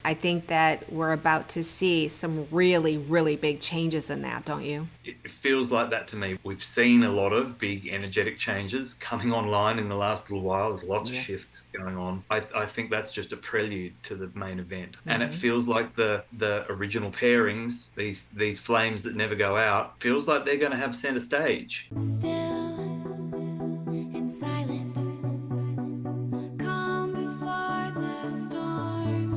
I think that we're about to see some really, really big changes in that, don't you? It feels like that to me. We've seen a lot of big energetic changes coming online in the last little while. There's lots of Yeah. shifts going on. I think that's just a prelude to the main event. And it Hmm. feels like the original pairings, these flames that never go out, feels like they're going to have center stage. Still and silent, calm before the storm.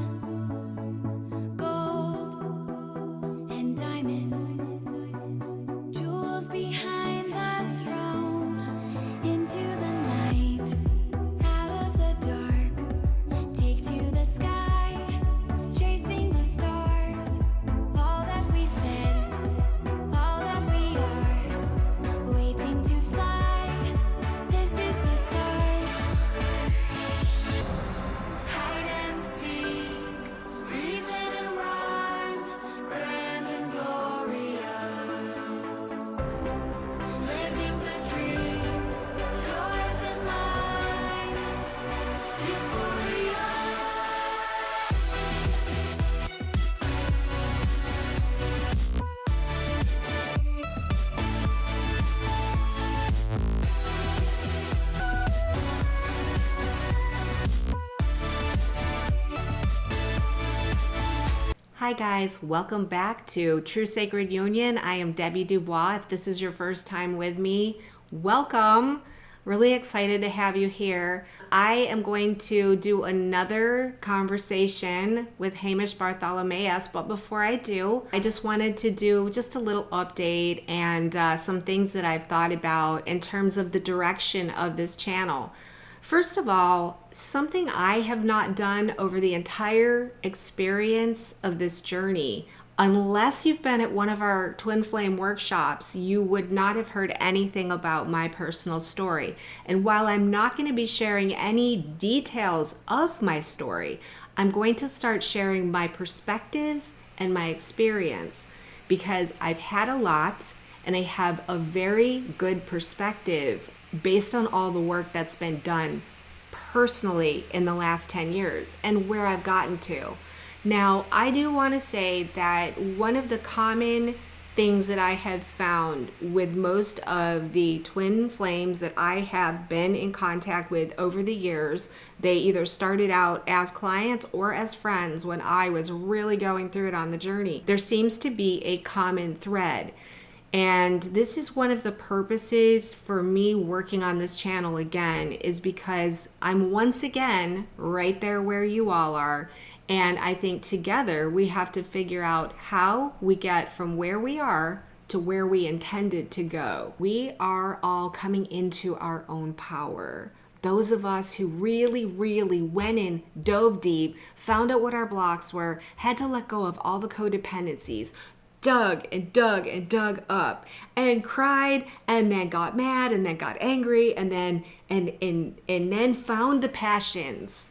Gold and diamond, jewels behind the throne. Into the night, out of the dark, take to the sky, chasing the stars. All that we said, all that we are, waiting to fly. This is the start. Hide and seek, reason and rhyme, grand and glorious. Living the dream, yours and mine. Euphoria. Hi, guys. Welcome back to True Sacred Union. I am Debbie Dubois. If this is your first time with me, welcome. Really excited to have you here. I am going to do another conversation with Hamish Bartholomeaus, but before I do, I just wanted to do just a little update and some things that I've thought about in terms of the direction of this channel. First of all, something I have not done over the entire experience of this journey, unless you've been at one of our Twin Flame workshops, you would not have heard anything about my personal story. And while I'm not going to be sharing any details of my story, I'm going to start sharing my perspectives and my experience because I've had a lot and I have a very good perspective based on all the work that's been done personally in the last 10 years and where I've gotten to. Now, I do want to say that one of the common things that I have found with most of the twin flames that I have been in contact with over the years, they either started out as clients or as friends when I was really going through it on the journey. There seems to be a common thread. And this is one of the purposes for me working on this channel again, is because I'm once again right there where you all are. And I think together we have to figure out how we get from where we are to where we intended to go. We are all coming into our own power. Those of us who really, really went in, dove deep, found out what our blocks were, had to let go of all the codependencies, dug and dug and dug up and cried and then got mad and then got angry and then found the passions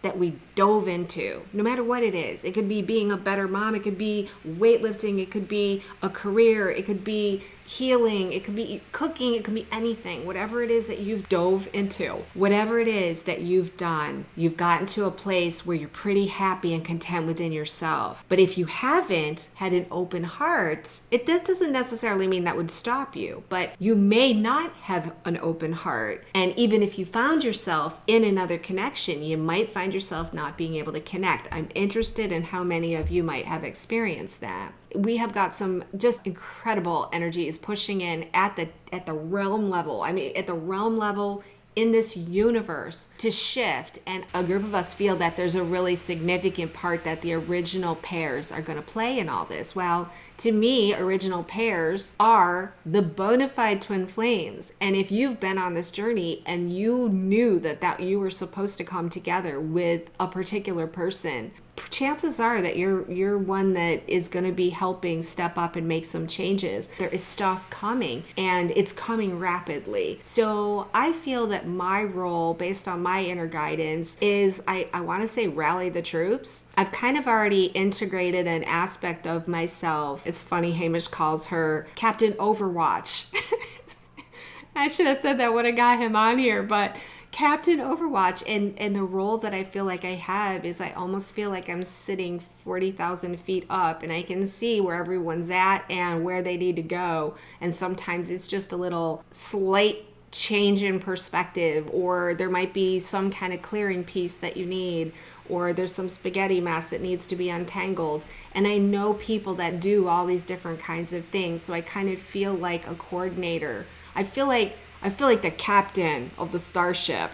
that we dove into, no matter what it is. It could be being a better mom, it could be weightlifting, it could be a career, it could be healing, it could be cooking, it could be anything. Whatever it is that you've dove into, whatever it is that you've done, you've gotten to a place where you're pretty happy and content within yourself. But if you haven't had an open heart, that doesn't necessarily mean that would stop you, but you may not have an open heart. And even if you found yourself in another connection, you might find yourself not being able to connect. I'm interested in how many of you might have experienced that. We have got some just incredible energies pushing in at the realm level. I mean, at the realm level in this universe to shift, and a group of us feel that there's a really significant part that the original pairs are going to play in all this. Well, to me, original pairs are the bona fide twin flames. And if you've been on this journey and you knew that you were supposed to come together with a particular person, chances are that you're one that is going to be helping step up and make some changes. There is stuff coming and it's coming rapidly. So I feel that my role, based on my inner guidance, is I want to say rally the troops. I've kind of already integrated an aspect of myself. It's funny, Hamish calls her Captain Overwatch. I should have said that when I got him on here, but Captain Overwatch, and the role that I feel like I have is I almost feel like I'm sitting 40,000 feet up and I can see where everyone's at and where they need to go. And sometimes it's just a little slight change in perspective, or there might be some kind of clearing piece that you need, or there's some spaghetti mess that needs to be untangled. And I know people that do all these different kinds of things, so I kind of feel like a coordinator. I feel like the captain of the starship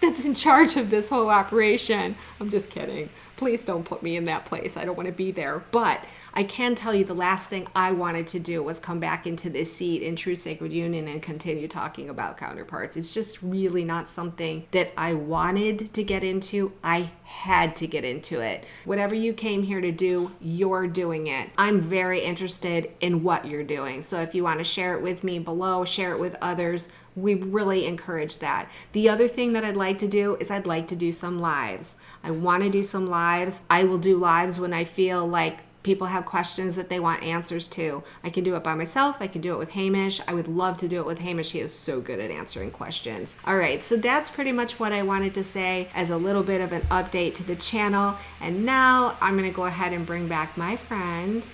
that's in charge of this whole operation. I'm just kidding. Please don't put me in that place. I don't want to be there. But I can tell you the last thing I wanted to do was come back into this seat in True Sacred Union and continue talking about counterparts. It's just really not something that I wanted to get into. I had to get into it. Whatever you came here to do, you're doing it. I'm very interested in what you're doing. So if you want to share it with me below, share it with others. We really encourage that. The other thing that I'd like to do is I'd like to do some lives. I want to do some lives. I will do lives when I feel like people have questions that they want answers to. I can do it by myself. I can do it with Hamish. I would love to do it with Hamish. He is so good at answering questions. All right, so that's pretty much what I wanted to say as a little bit of an update to the channel. And now I'm going to go ahead and bring back my friend,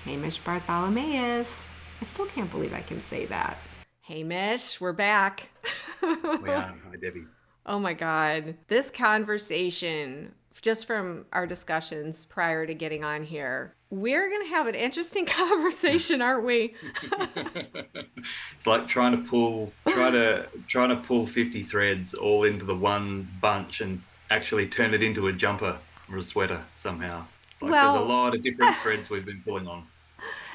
Hamish Bartholomeaus. I still can't believe I can say that. Hamish, we're back. We are. Hi, Debbie. Oh my God. This conversation, just from our discussions prior to getting on here, we're going to have an interesting conversation, aren't we? It's like trying to pull 50 threads all into the one bunch and actually turn it into a jumper or a sweater somehow. It's like there's a lot of different threads we've been pulling on.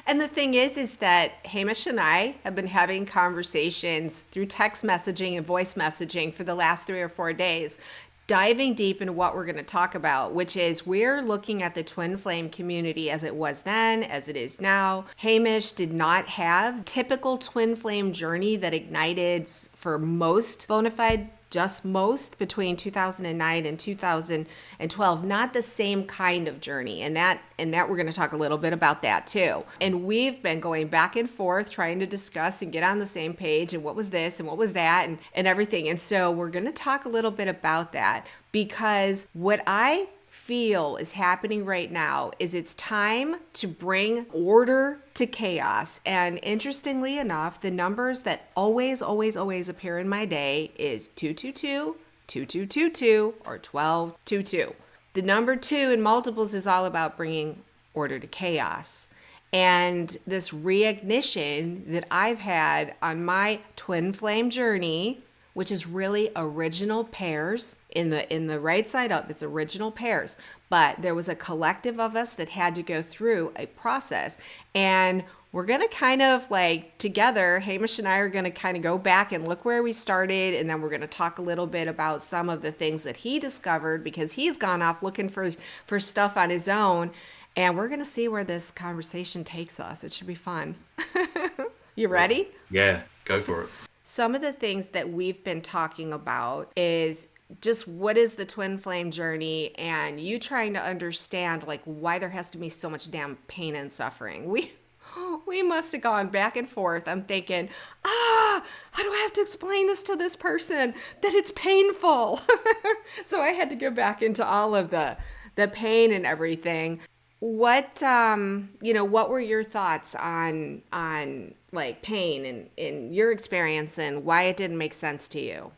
And the thing is that Hamish and I have been having conversations through text messaging and voice messaging for the last 3 or 4 days, diving deep into what we're going to talk about, which is we're looking at the twin flame community as it was then, as it is now. Hamish did not have typical twin flame journey that ignited for most bona fide, just most, between 2009 and 2012, not the same kind of journey. And that we're going to talk a little bit about that too. And we've been going back and forth trying to discuss and get on the same page and what was this and what was that and everything. And so we're going to talk a little bit about that, because what I feel is happening right now is it's time to bring order to chaos. And interestingly enough, the numbers that always appear in my day is 222, 2222, or 1222. The number 2 in multiples is all about bringing order to chaos. And this reignition that I've had on my twin flame journey, which is really original pairs in the right side up, it's original pairs. But there was a collective of us that had to go through a process. And we're going to kind of like together, Hamish and I are going to kind of go back and look where we started. And then we're going to talk a little bit about some of the things that he discovered, because he's gone off looking for stuff on his own. And we're going to see where this conversation takes us. It should be fun. You ready? Yeah, go for it. Some of the things that we've been talking about is just what is the twin flame journey, and you trying to understand like why there has to be so much damn pain and suffering. We must have gone back and forth. I'm thinking, how do I have to explain this to this person that it's painful? So I had to go back into all of the pain and everything. What what were your thoughts on like pain and in your experience and why it didn't make sense to you?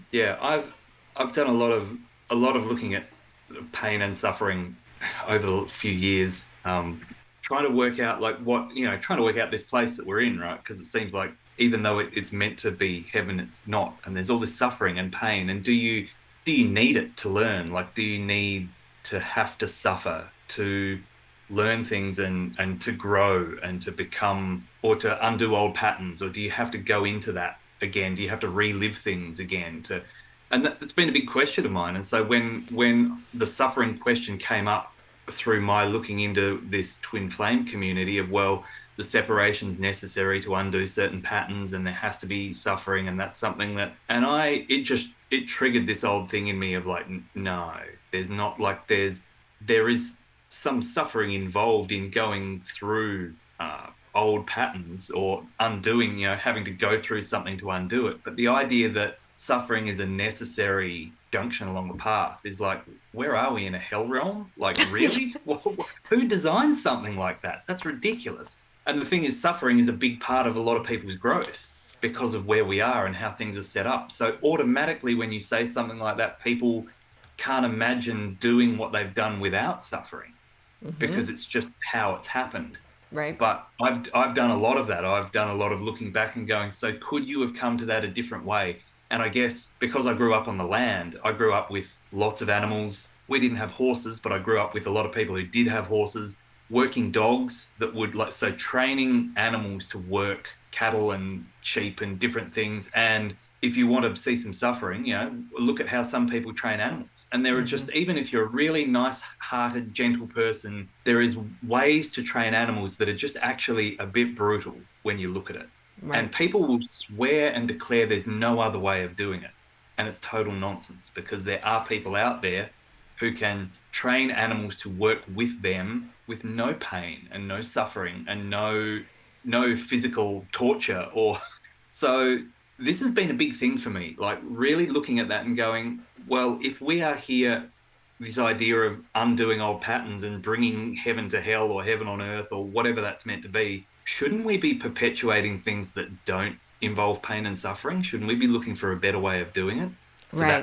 Yeah, I've done a lot of looking at pain and suffering over the few years, trying to work out trying to work out this place that we're in, right? Because it seems like even though it's meant to be heaven, it's not, and there's all this suffering and pain. And do you need it to learn? Like, do you need to have to suffer to learn things and to grow and to become, or to undo old patterns? Or do you have to go into that again? Do you have to relive things again? And that's been a big question of mine. And so when the suffering question came up through my looking into this twin flame community of, well, the separation's necessary to undo certain patterns and there has to be suffering, and that's something that, and it triggered this old thing in me of like, no, there's not, like there is some suffering involved in going through old patterns or undoing, having to go through something to undo it. But the idea that suffering is a necessary junction along the path is like, where are we in a hell realm? Like, really? Who designs something like that? That's ridiculous. And the thing is, suffering is a big part of a lot of people's growth because of where we are and how things are set up. So automatically, when you say something like that, people can't imagine doing what they've done without suffering because it's just how it's happened. Right. But I've done a lot of that. I've done a lot of looking back and going, so could you have come to that a different way? And I guess because I grew up on the land, I grew up with lots of animals. We didn't have horses, but I grew up with a lot of people who did have horses, working dogs that would like, so training animals to work cattle and sheep and different things. And if you want to see some suffering, look at how some people train animals. And there are just, even if you're a really nice-hearted, gentle person, there is ways to train animals that are just actually a bit brutal when you look at it. Right. And people will swear and declare there's no other way of doing it. And it's total nonsense because there are people out there who can train animals to work with them with no pain and no suffering and no physical torture. Or so this has been a big thing for me, like really looking at that and going, well, if we are here, this idea of undoing old patterns and bringing heaven to hell or heaven on earth or whatever that's meant to be, shouldn't we be perpetuating things that don't involve pain and suffering? Shouldn't we be looking for a better way of doing it? So right.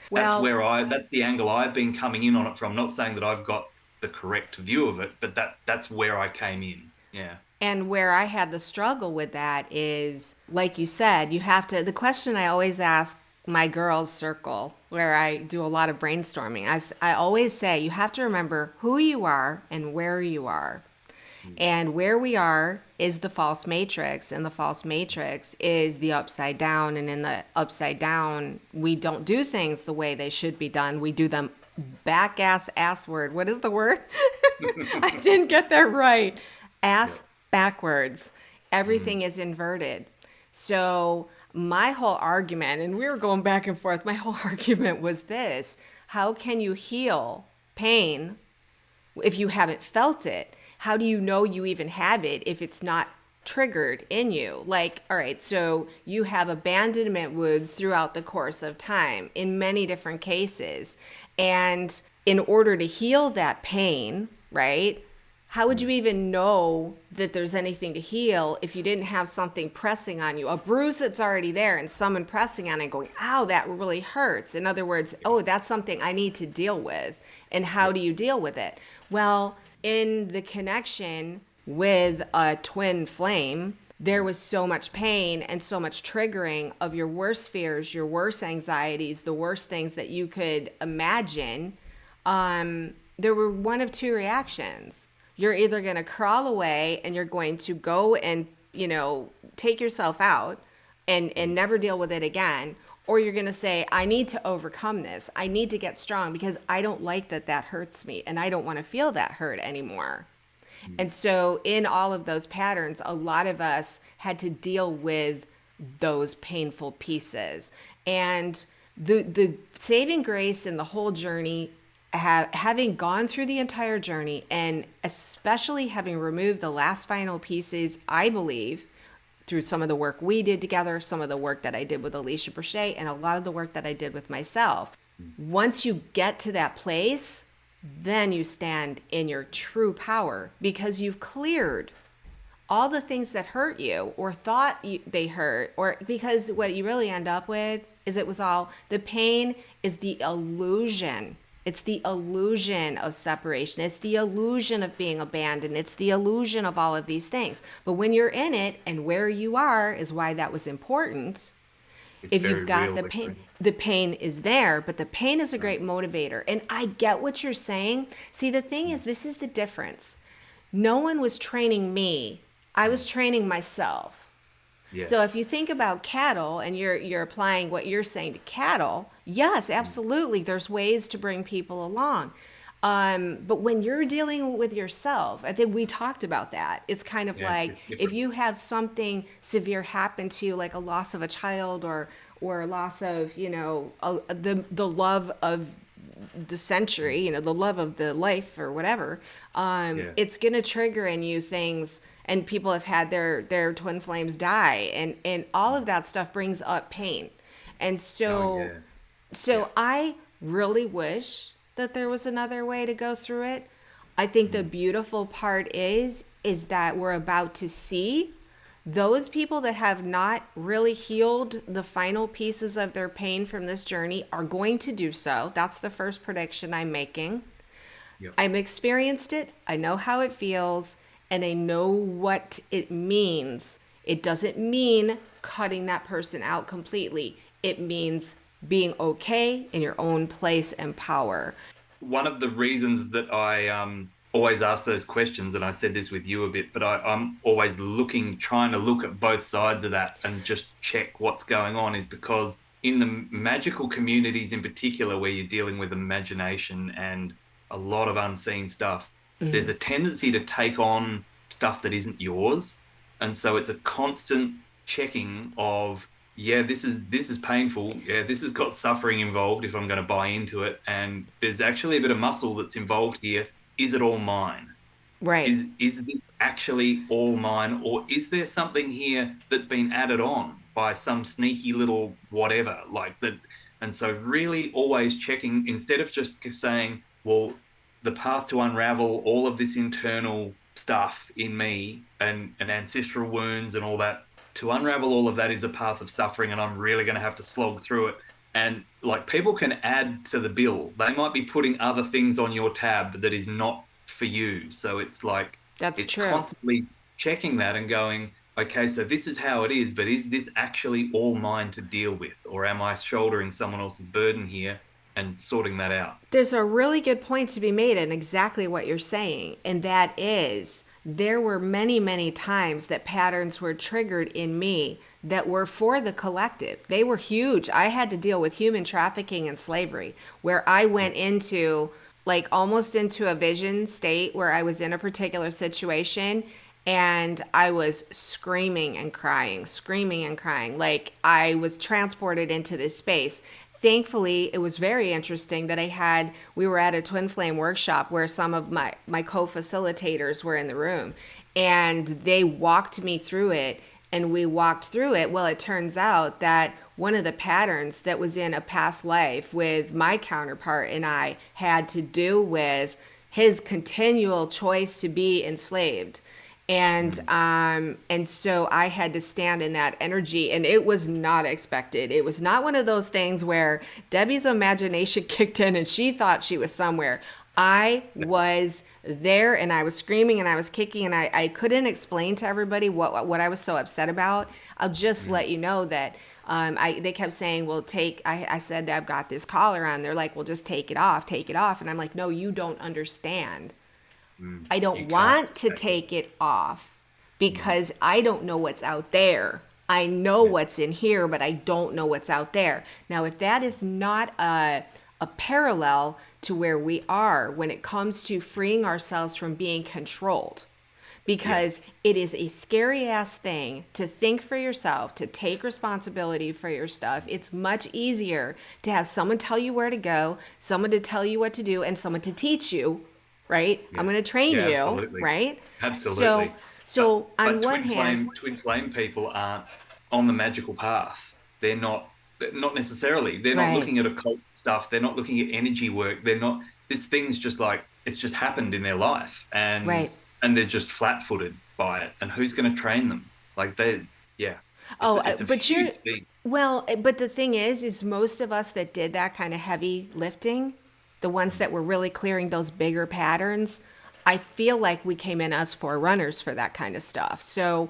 that's the angle I've been coming in on it from. Not saying that I've got the correct view of it, but that's where I came in. Yeah. And where I had the struggle with that is, like you said, you have to, the question I always ask my girls' circle, where I do a lot of brainstorming, I always say, you have to remember who you are and where you are. And where we are is the false matrix, and the false matrix is the upside down. And in the upside down, we don't do things the way they should be done. We do them ass word. What is the word? I didn't get that right. Backwards. Everything is inverted. So my whole argument, and we were going back and forth, my whole argument was this: how can you heal pain if you haven't felt it? How do you know you even have it if it's not triggered in you? Like, all right, so you have abandonment wounds throughout the course of time in many different cases. And in order to heal that pain, right, how would you even know that there's anything to heal if you didn't have something pressing on you, a bruise that's already there and someone pressing on it and going, ow, that really hurts. In other words, oh, that's something I need to deal with. And how do you deal with it? Well, in the connection with a twin flame, there was so much pain and so much triggering of your worst fears, your worst anxieties, the worst things that you could imagine. There were one of two reactions. You're either going to crawl away and you're going to go and, take yourself out and never deal with it again. Or you're going to say, I need to overcome this. I need to get strong because I don't like that hurts me and I don't want to feel that hurt anymore. And so in all of those patterns, a lot of us had to deal with those painful pieces. And the saving grace in the whole journey, having gone through the entire journey and especially having removed the last final pieces, I believe, through some of the work we did together, some of the work that I did with Alicia Brochet, and a lot of the work that I did with myself. Once you get to that place, then you stand in your true power because you've cleared all the things that hurt you or thought they hurt, or because what you really end up with is it was all, the pain is the illusion. It's the illusion of separation. It's the illusion of being abandoned. It's the illusion of all of these things. But when you're in it and where you are is why that was important. If you've got the pain is there, but the pain is a great motivator. And I get what you're saying. See, the thing is, this is the difference. No one was training me. I was training myself. Yeah. So if you think about cattle and you're applying what you're saying to cattle, yes, absolutely. There's ways to bring people along. But when you're dealing with yourself, I think we talked about that. It's kind of like if you have something severe happen to you, like a loss of a child or a loss of, the love of the century, the love of the life or whatever, it's going to trigger in you things. And people have had their twin flames die, and all of that stuff brings up pain. And Oh so yeah. Yeah. so I really wish that there was another way to go through it. I think the Mm. beautiful part is that we're about to see those people that have not really healed the final pieces of their pain from this journey are going to do so. That's the first prediction I'm making. Yep. I've experienced it. I know how it feels and I know what it means. It doesn't mean cutting that person out completely. It means being okay in your own place and power. One of the reasons that I always ask those questions, and I said this with you a bit, but I'm always trying to look at both sides of that and just check what's going on, is because in the magical communities in particular, where you're dealing with imagination and a lot of unseen stuff, there's a tendency to take on stuff that isn't yours. And so it's a constant checking of, yeah, this is painful. Yeah, this has got suffering involved if I'm going to buy into it. And there's actually a bit of muscle that's involved here. Is it all mine? Right. Is this actually all mine, or is there something here that's been added on by some sneaky little whatever like that? And so really always checking, instead of just saying, well, the path to unravel all of this internal stuff in me and ancestral wounds and all that, to unravel all of that is a path of suffering, and I'm really going to have to slog through it. And like, people can add to the bill. They might be putting other things on your tab that is not for you. So it's like, That's it's true. constantly checking that and going, okay, so this is how it is, but is this actually all mine to deal with? Or am I shouldering someone else's burden here and sorting that out? There's a really good point to be made in exactly what you're saying, and that is there were many, many times that patterns were triggered in me that were for the collective. They were huge. I had to deal with human trafficking and slavery, where I went into like almost into a vision state where I was in a particular situation and I was screaming and crying, screaming and crying. Like I was transported into this space. Thankfully, it was very interesting that we were at a twin flame workshop where some of my co-facilitators were in the room and they walked me through it and we walked through it. Well, it turns out that one of the patterns that was in a past life with my counterpart and I had to do with his continual choice to be enslaved. And so I had to stand in that energy, and it was not expected. It was not one of those things where Debbie's imagination kicked in and she thought she was somewhere. I was there and I was screaming and I was kicking, and I couldn't explain to everybody what I was so upset about. I'll just let you know that they kept saying, well, I said that I've got this collar on. They're like, well, just take it off, take it off. And I'm like, no, you don't understand. I You don't can't want to take it. take it off because I don't know what's out there. I know Yeah. what's in here, but I don't know what's out there. Now, if that is not a parallel to where we are when it comes to freeing ourselves from being controlled, because it is a scary ass thing to think for yourself, to take responsibility for your stuff. It's much easier to have someone tell you where to go, someone to tell you what to do, and someone to teach you, right? Yeah. I'm going to train Yeah, you, absolutely. right? Absolutely. So on But one hand, twin flame people aren't on the magical path. They're not necessarily. They're not right, looking at occult stuff. They're not looking at energy work. They're not. This thing's just like, it's just happened in their life, and right. they're just flat-footed by it. And who's going to train them? Like yeah. Oh, It's a but huge thing. but the thing is most of us that did that kind of heavy lifting, the ones that were really clearing those bigger patterns, I feel like we came in as forerunners for that kind of stuff. So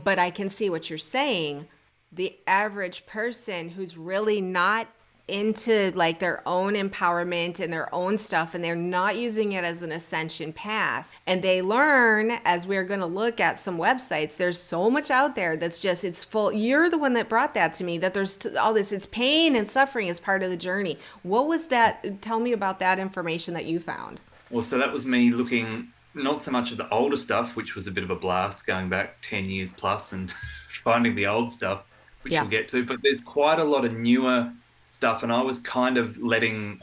but I can see what you're saying. The average person who's really not into like their own empowerment and their own stuff, and they're not using it as an ascension path, and they learn, as we're going to look at some websites, there's so much out there that's just, it's full. You're the one that brought that to me, that there's all this, it's pain and suffering as part of the journey. What was that? Tell me about that information that you found. Well, so that was me looking not so much at the older stuff, which was a bit of a blast going back 10 years plus and finding the old stuff, which Yeah. we'll get to. But there's quite a lot of newer stuff. And I was kind of letting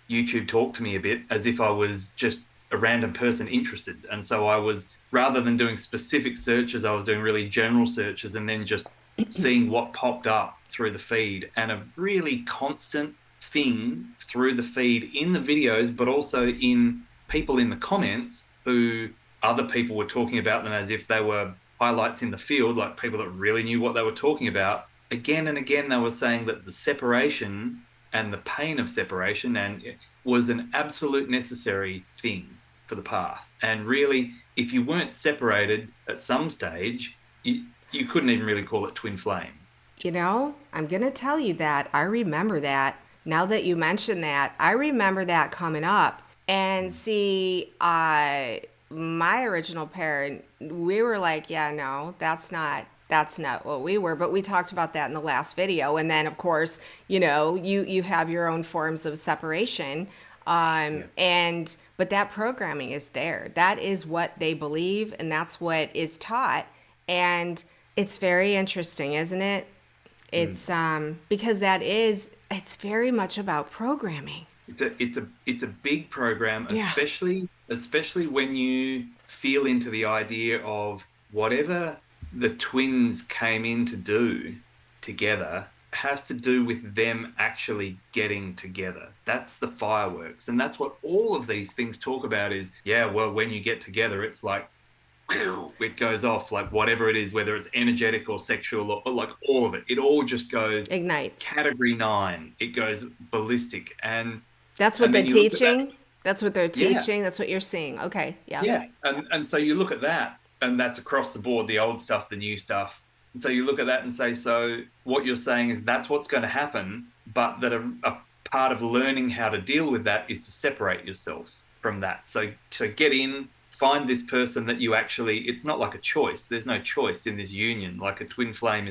YouTube talk to me a bit as if I was just a random person interested. And so I was, rather than doing specific searches, I was doing really general searches and then just seeing what popped up through the feed, and a really constant thing through the feed in the videos, but also in people in the comments who other people were talking about them as if they were highlights in the field, like people that really knew what they were talking about. Again and again, they were saying that the separation and the pain of separation and it was an absolute necessary thing for the path. And really, if you weren't separated at some stage, you couldn't even really call it twin flame. You know, I'm going to tell you that. I remember that. Now that you mention that, I remember that coming up. And see, my original parent, we were like, yeah, no, that's not what we were. But we talked about that in the last video. And then, of course, you know, you have your own forms of separation. But that programming is there. That is what they believe, and that's what is taught. And it's very interesting, isn't it? It's because it's very much about programming. It's a big program, Yeah. especially when you feel into the idea of whatever the twins came in to do together has to do with them actually getting together. That's the fireworks. And that's what all of these things talk about is, yeah, well, when you get together, it's like, it goes off, like whatever it is, whether it's energetic or sexual or like all of it. It all just goes Ignites. category 9. It goes ballistic. And That's what and they're then you look at that- teaching. That's what they're Yeah. teaching. That's what you're seeing. Okay. Yeah. Yeah. And so you look at that, and that's across the board, the old stuff, the new stuff. And so you look at that and say, so what you're saying is that's what's going to happen, but that a part of learning how to deal with that is to separate yourself from that. So get in, find this person that you actually, it's not like a choice. There's no choice in this union. Like a twin flame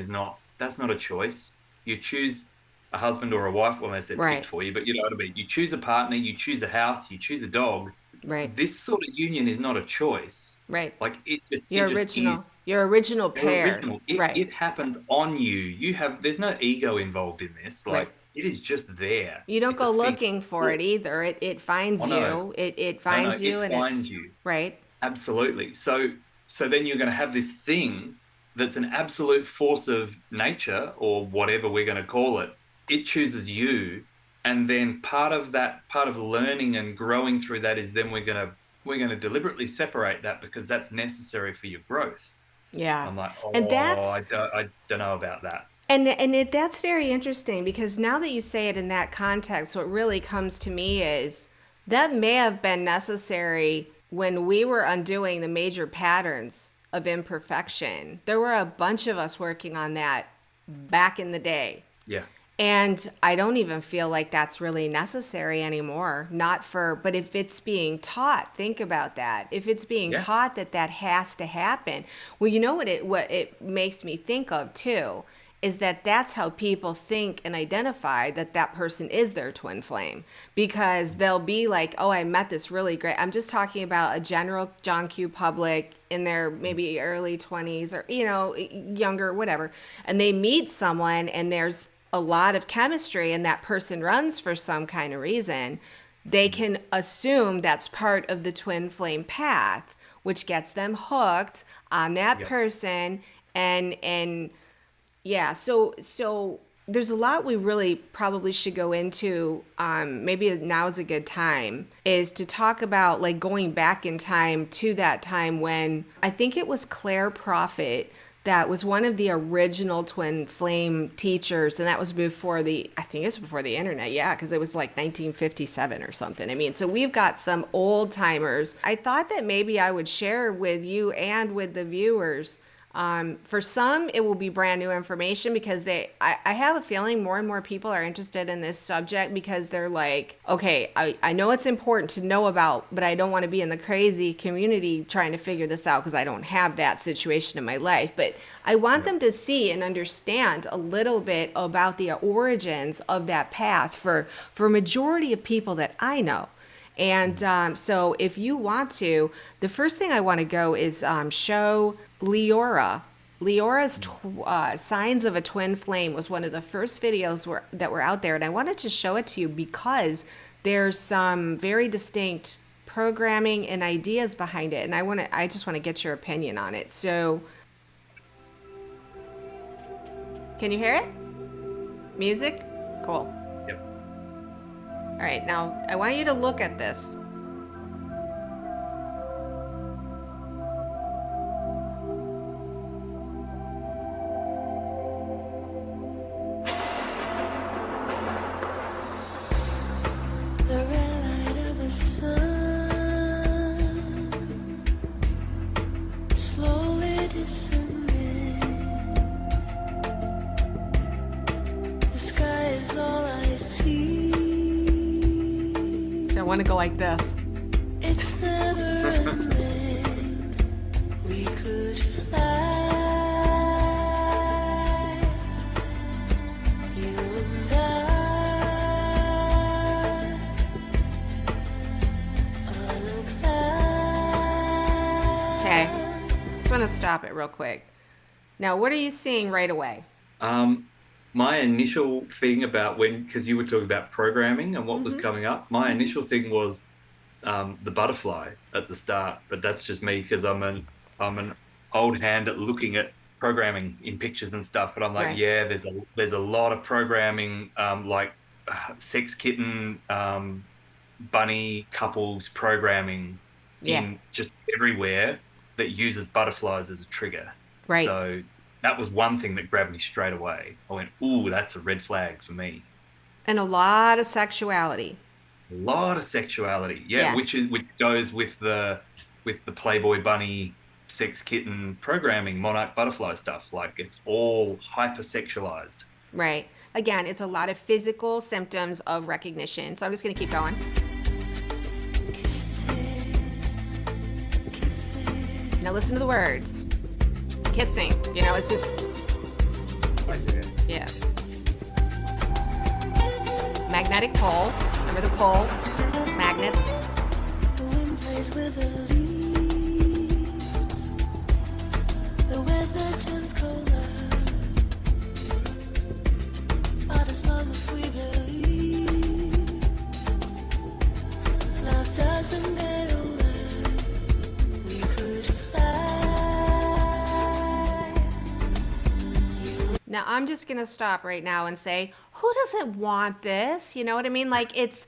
that's not a choice. You choose a husband or a wife, well, they said Right. picked for you, but you know what I mean. You choose a partner, you choose a house, you choose a dog. Right. This sort of union is not a choice. Right. Like it just Your it just original. is. Your original Your pair. original. Right. It happened on you. There's no ego involved in this. Like Right. it is just there. You don't It's a go thing. looking for it either. It finds Oh, no. you. It No, finds no, you, it and finds it's you. right. Absolutely. So then you're going to have this thing that's an absolute force of nature or whatever we're going to call it. It chooses you, and then part of learning and growing through that is then we're going to deliberately separate that because that's necessary for your growth. Yeah. I'm like, And that's I don't know about that. that's very interesting because now that you say it in that context, what really comes to me is that may have been necessary when we were undoing the major patterns of imperfection. There were a bunch of us working on that back in the day. Yeah. And I don't even feel like that's really necessary anymore. But if it's being taught, think about that. If it's being Yeah. taught that has to happen. Well, you know what it makes me think of too is that's how people think and identify that person is their twin flame, because they'll be like, oh, I met this really great. I'm just talking about a general John Q. public in their maybe early 20s or, you know, younger, whatever. And they meet someone and there's a lot of chemistry and that person runs for some kind of reason. They can assume that's part of the twin flame path, which gets them hooked on that Yep. person. And yeah, so there's a lot we really probably should go into. Maybe now is a good time is to talk about like going back in time to that time when I think it was Claire Prophet that was one of the original twin flame teachers, and that was before the internet, yeah, because it was like 1957 or something. I mean, so we've got some old timers. I thought that maybe I would share with you and with the viewers. For some, it will be brand new information because I have a feeling more and more people are interested in this subject because they're like, okay, I know it's important to know about, but I don't want to be in the crazy community trying to figure this out because I don't have that situation in my life. But I want them to see and understand a little bit about the origins of that path for a majority of people that I know. And so if you want to, the first thing I want to go is show Leora. Leora's Signs of a Twin Flame was one of the first videos that were out there. And I wanted to show it to you because there's some very distinct programming and ideas behind it. And I just want to get your opinion on it. So Can you hear it? Music? Cool. Yep. All right, now I want you to look at this. The red light of the sun slowly descending. The sky is all I see. I want to go like this. It's never ending. We could fly. You and I on a cloud. Okay, just want to stop it real quick. Now, what are you seeing right away? My initial thing about because you were talking about programming and what was coming up, my initial thing was the butterfly at the start, but that's just me because I'm an old hand at looking at programming in pictures and stuff. But I'm like, Right. yeah, there's a lot of programming, like sex kitten, bunny couples programming Yeah. in just everywhere that uses butterflies as a trigger. Right. So that was one thing that grabbed me straight away. I went, ooh, that's a red flag for me. And a lot of sexuality. A lot of sexuality, Yeah. which goes with the Playboy bunny, sex kitten programming, monarch butterfly stuff. Like it's all hypersexualized. Right. Again, it's a lot of physical symptoms of recognition. So I'm just going to keep going. Now listen to the words. It's kissing. You know, it's just. Yeah. Magnetic pole. Remember the pole? Magnets. The wind plays with the leaves. The weather turns colder. But as long as we believe, love doesn't get older. We could fly. Now I'm just gonna stop right now and say, who doesn't want this? You know what I mean? Like it's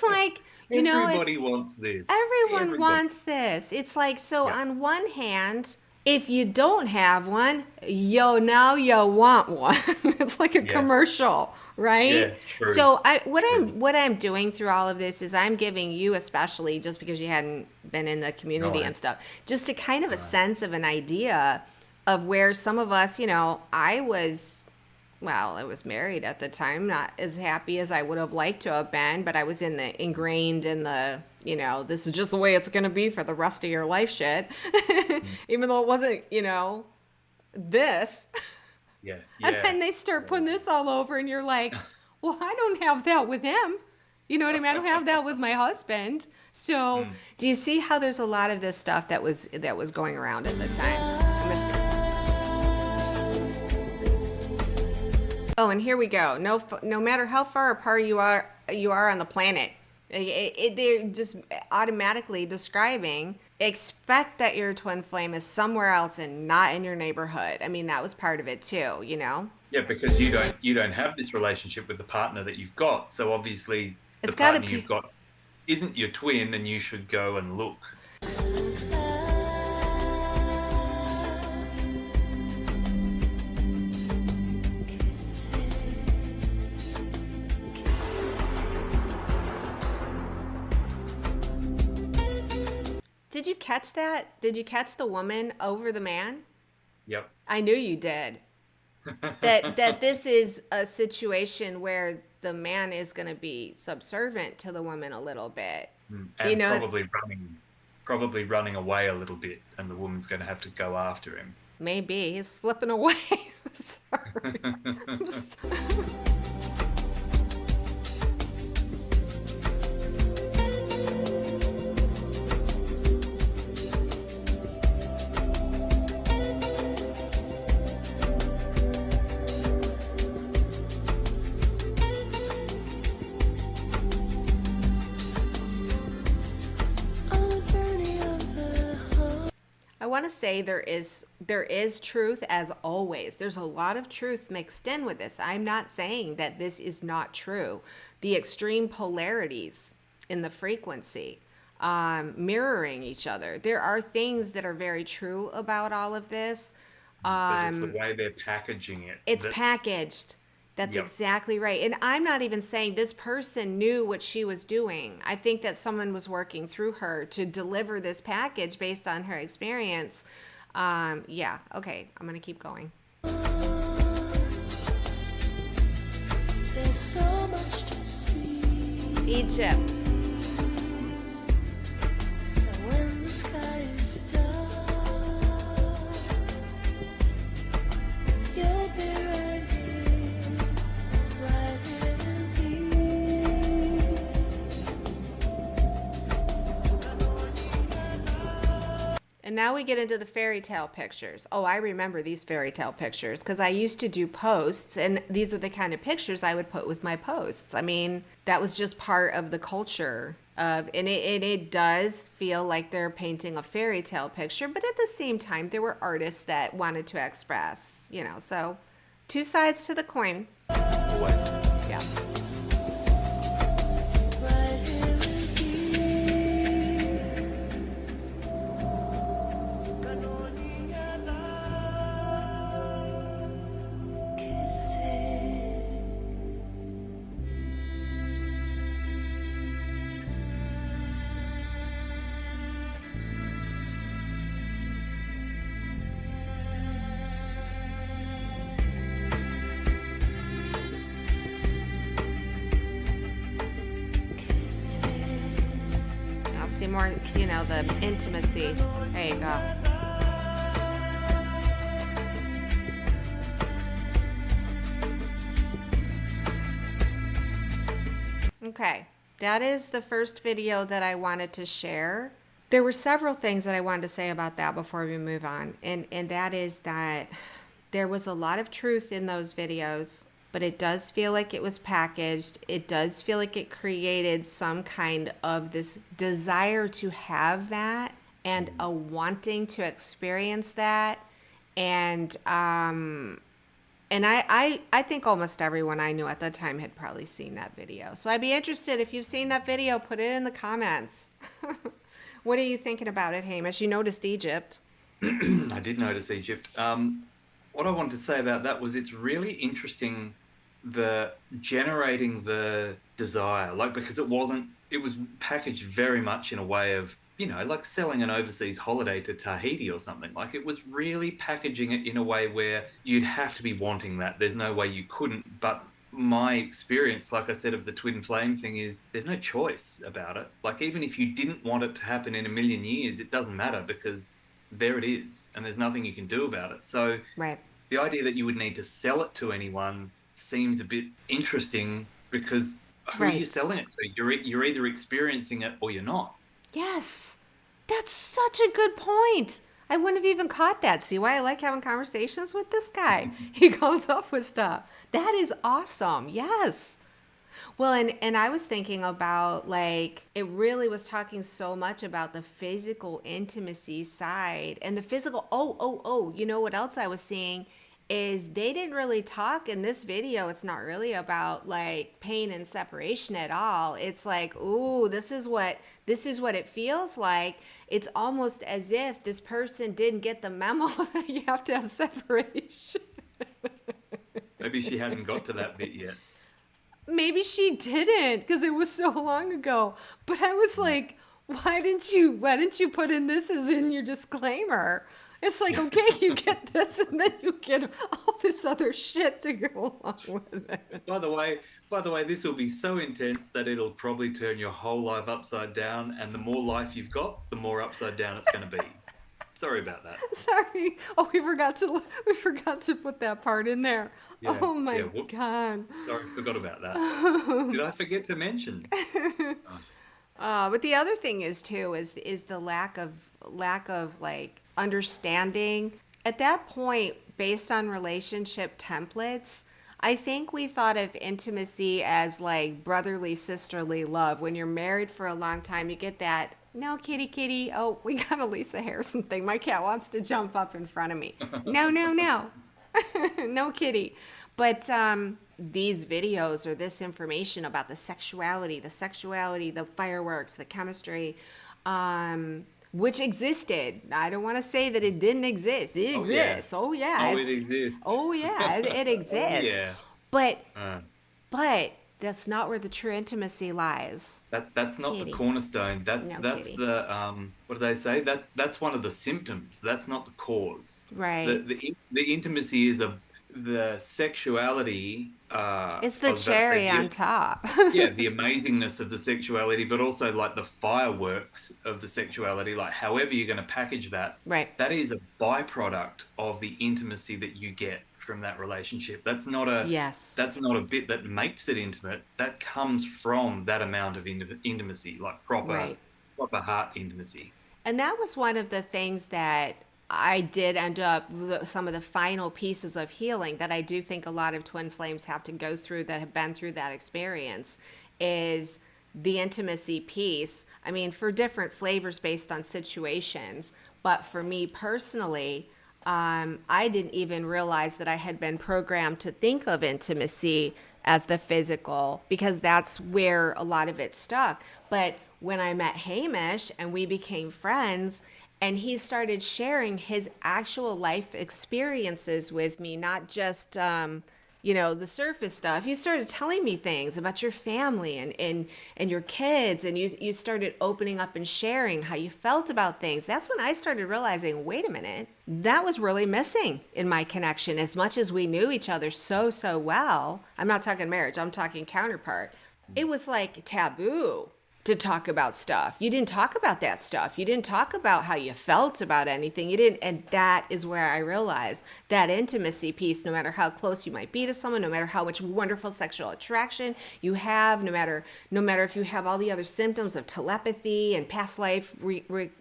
like, you know, Everybody wants this. everyone Everybody. wants this. It's like, so Yeah. on one hand, if you don't have one, now you want one. It's like a Yeah. commercial, right? Yeah, true. So what I'm doing through all of this is I'm giving you, especially just because you hadn't been in the community Right. and stuff, just a kind of a sense of an idea of where some of us, you know, I was married at the time, not as happy as I would have liked to have been, but I was ingrained in the, you know, this is just the way it's going to be for the rest of your life shit. Even though it wasn't, you know, this. Yeah. And Yeah. then they start putting this all over and you're like, well, I don't have that with him. You know what I mean? I don't have that with my husband. So do you see how there's a lot of this stuff that was going around at the time? Oh, and here we go. No matter how far apart you are on the planet, they're just automatically describing. Expect that your twin flame is somewhere else and not in your neighborhood. I mean, that was part of it too. You know, Yeah, because you don't have this relationship with the partner that you've got. So obviously It's the gotta partner be- you've got isn't your twin, and you should go and look. did you catch that? Did you catch the woman over the man? Yep. I knew you did. that this is a situation where the man is going to be subservient to the woman a little bit. And You know- probably running away a little bit, and the woman's going to have to go after him. Maybe he's slipping away. Sorry. I'm sorry. I want to say there is truth as always. There's a lot of truth mixed in with this. I'm not saying that this is not true. The extreme polarities in the frequency, mirroring each other. There are things that are very true about all of this. But it's the way they're packaging it. It's that's packaged. That's Yep. exactly right. And I'm not even saying this person knew what she was doing. I think that someone was working through her to deliver this package based on her experience. Yeah, okay, I'm going to keep going. There's so much to see. Egypt. And when the sky is dark, you'll be right here with me. And now we get into the fairy tale pictures. Oh, I remember these fairy tale pictures because I used to do posts, and these are the kind of pictures I would put with my posts. I mean, that was just part of the culture of, and it does feel like they're painting a fairy tale picture, but at the same time, there were artists that wanted to express, so two sides to the coin. Always. Yeah. Right here with me. Kisses. I'll see more, the intimacy. There you go. Okay, that is the first video that I wanted to share. There were several things that I wanted to say about that before we move on, and that is that there was a lot of truth in those videos, but it does feel like it was packaged. It does feel like it created some kind of this desire to have that and a wanting to experience that. And I think almost everyone I knew at the time had probably seen that video. So I'd be interested if you've seen that video, put it in the comments. What are you thinking about it, Hamish? You noticed Egypt. I did notice Egypt. What I wanted to say about that was it's really interesting the generating the desire, because it was packaged very much in a way of, like selling an overseas holiday to Tahiti or something. Like it was really packaging it in a way where you'd have to be wanting that. There's no way you couldn't. But my experience, like I said, of the twin flame thing is there's no choice about it. Like even if you didn't want it to happen in a million years, it doesn't matter because there it is and there's nothing you can do about it. So Right. the idea that you would need to sell it to anyone seems a bit interesting because who are you Right. selling it to? You're either experiencing it or you're not. Yes. That's such a good point. I wouldn't have even caught that. See why I like having conversations with this guy? He comes up with stuff. That is awesome. Yes. Well, and I was thinking about it really was talking so much about the physical intimacy side and the physical. You know what else I was seeing is they didn't really talk in this video. It's not really about pain and separation at all. It's like, ooh, this is what it feels like. It's almost as if this person didn't get the memo that you have to have separation. Maybe she hadn't got to that bit yet. Maybe she didn't because it was so long ago. But I was like, why didn't you put in this as in your disclaimer? It's like, okay, you get this and then you get all this other shit to go along with it. By the way, this will be so intense that it'll probably turn your whole life upside down, and the more life you've got, the more upside down it's going to be. Sorry about that. Sorry. Oh, we forgot to put that part in there. Yeah, Oh my whoops. God. Sorry, forgot about that. Did I forget to mention? But the other thing is too is the lack of understanding at that point based on relationship templates. I think we thought of intimacy as brotherly, sisterly love. When you're married for a long time, you get that No, kitty, kitty. Oh, we got a Lisa Harrison thing. My cat wants to jump up in front of me. No, no, no. No, kitty. But these videos or this information about the sexuality, the fireworks, the chemistry, which existed. I don't want to say that it didn't exist. It Oh yeah. exists. Oh, yeah. Oh, it exists. Oh, yeah. It Oh exists. yeah. But, Uh, but that's not where the true intimacy lies. that's not the Kitty. cornerstone. That's No, that's kitty. the what do they say? That's one of the symptoms. That's not the cause. Right. The intimacy is the sexuality It's the of that's cherry on the top. yeah, the amazingness of the sexuality, but also like the fireworks of the sexuality, like however you're going to package that, Right. that is a byproduct of the intimacy that you get from that relationship. Yes. That's not a bit that makes it intimate. That comes from that amount of intimacy, like Right. proper heart intimacy. And that was one of the things that I did end up some of the final pieces of healing that I do think a lot of twin flames have to go through that have been through that experience is the intimacy piece. I mean, for different flavors based on situations, but for me personally, I didn't even realize that I had been programmed to think of intimacy as the physical because that's where a lot of it stuck. But when I met Hamish and we became friends, and he started sharing his actual life experiences with me, not just, the surface stuff. You started telling me things about your family and your kids, and you started opening up and sharing how you felt about things. That's when I started realizing, wait a minute, that was really missing in my connection. As much as we knew each other so well, I'm not talking marriage, I'm talking counterpart. It was like taboo to talk about stuff. You didn't talk about that stuff. You didn't talk about how you felt about anything. You didn't. And that is where I realized that intimacy piece, no matter how close you might be to someone, no matter how much wonderful sexual attraction you have, no matter if you have all the other symptoms of telepathy and past life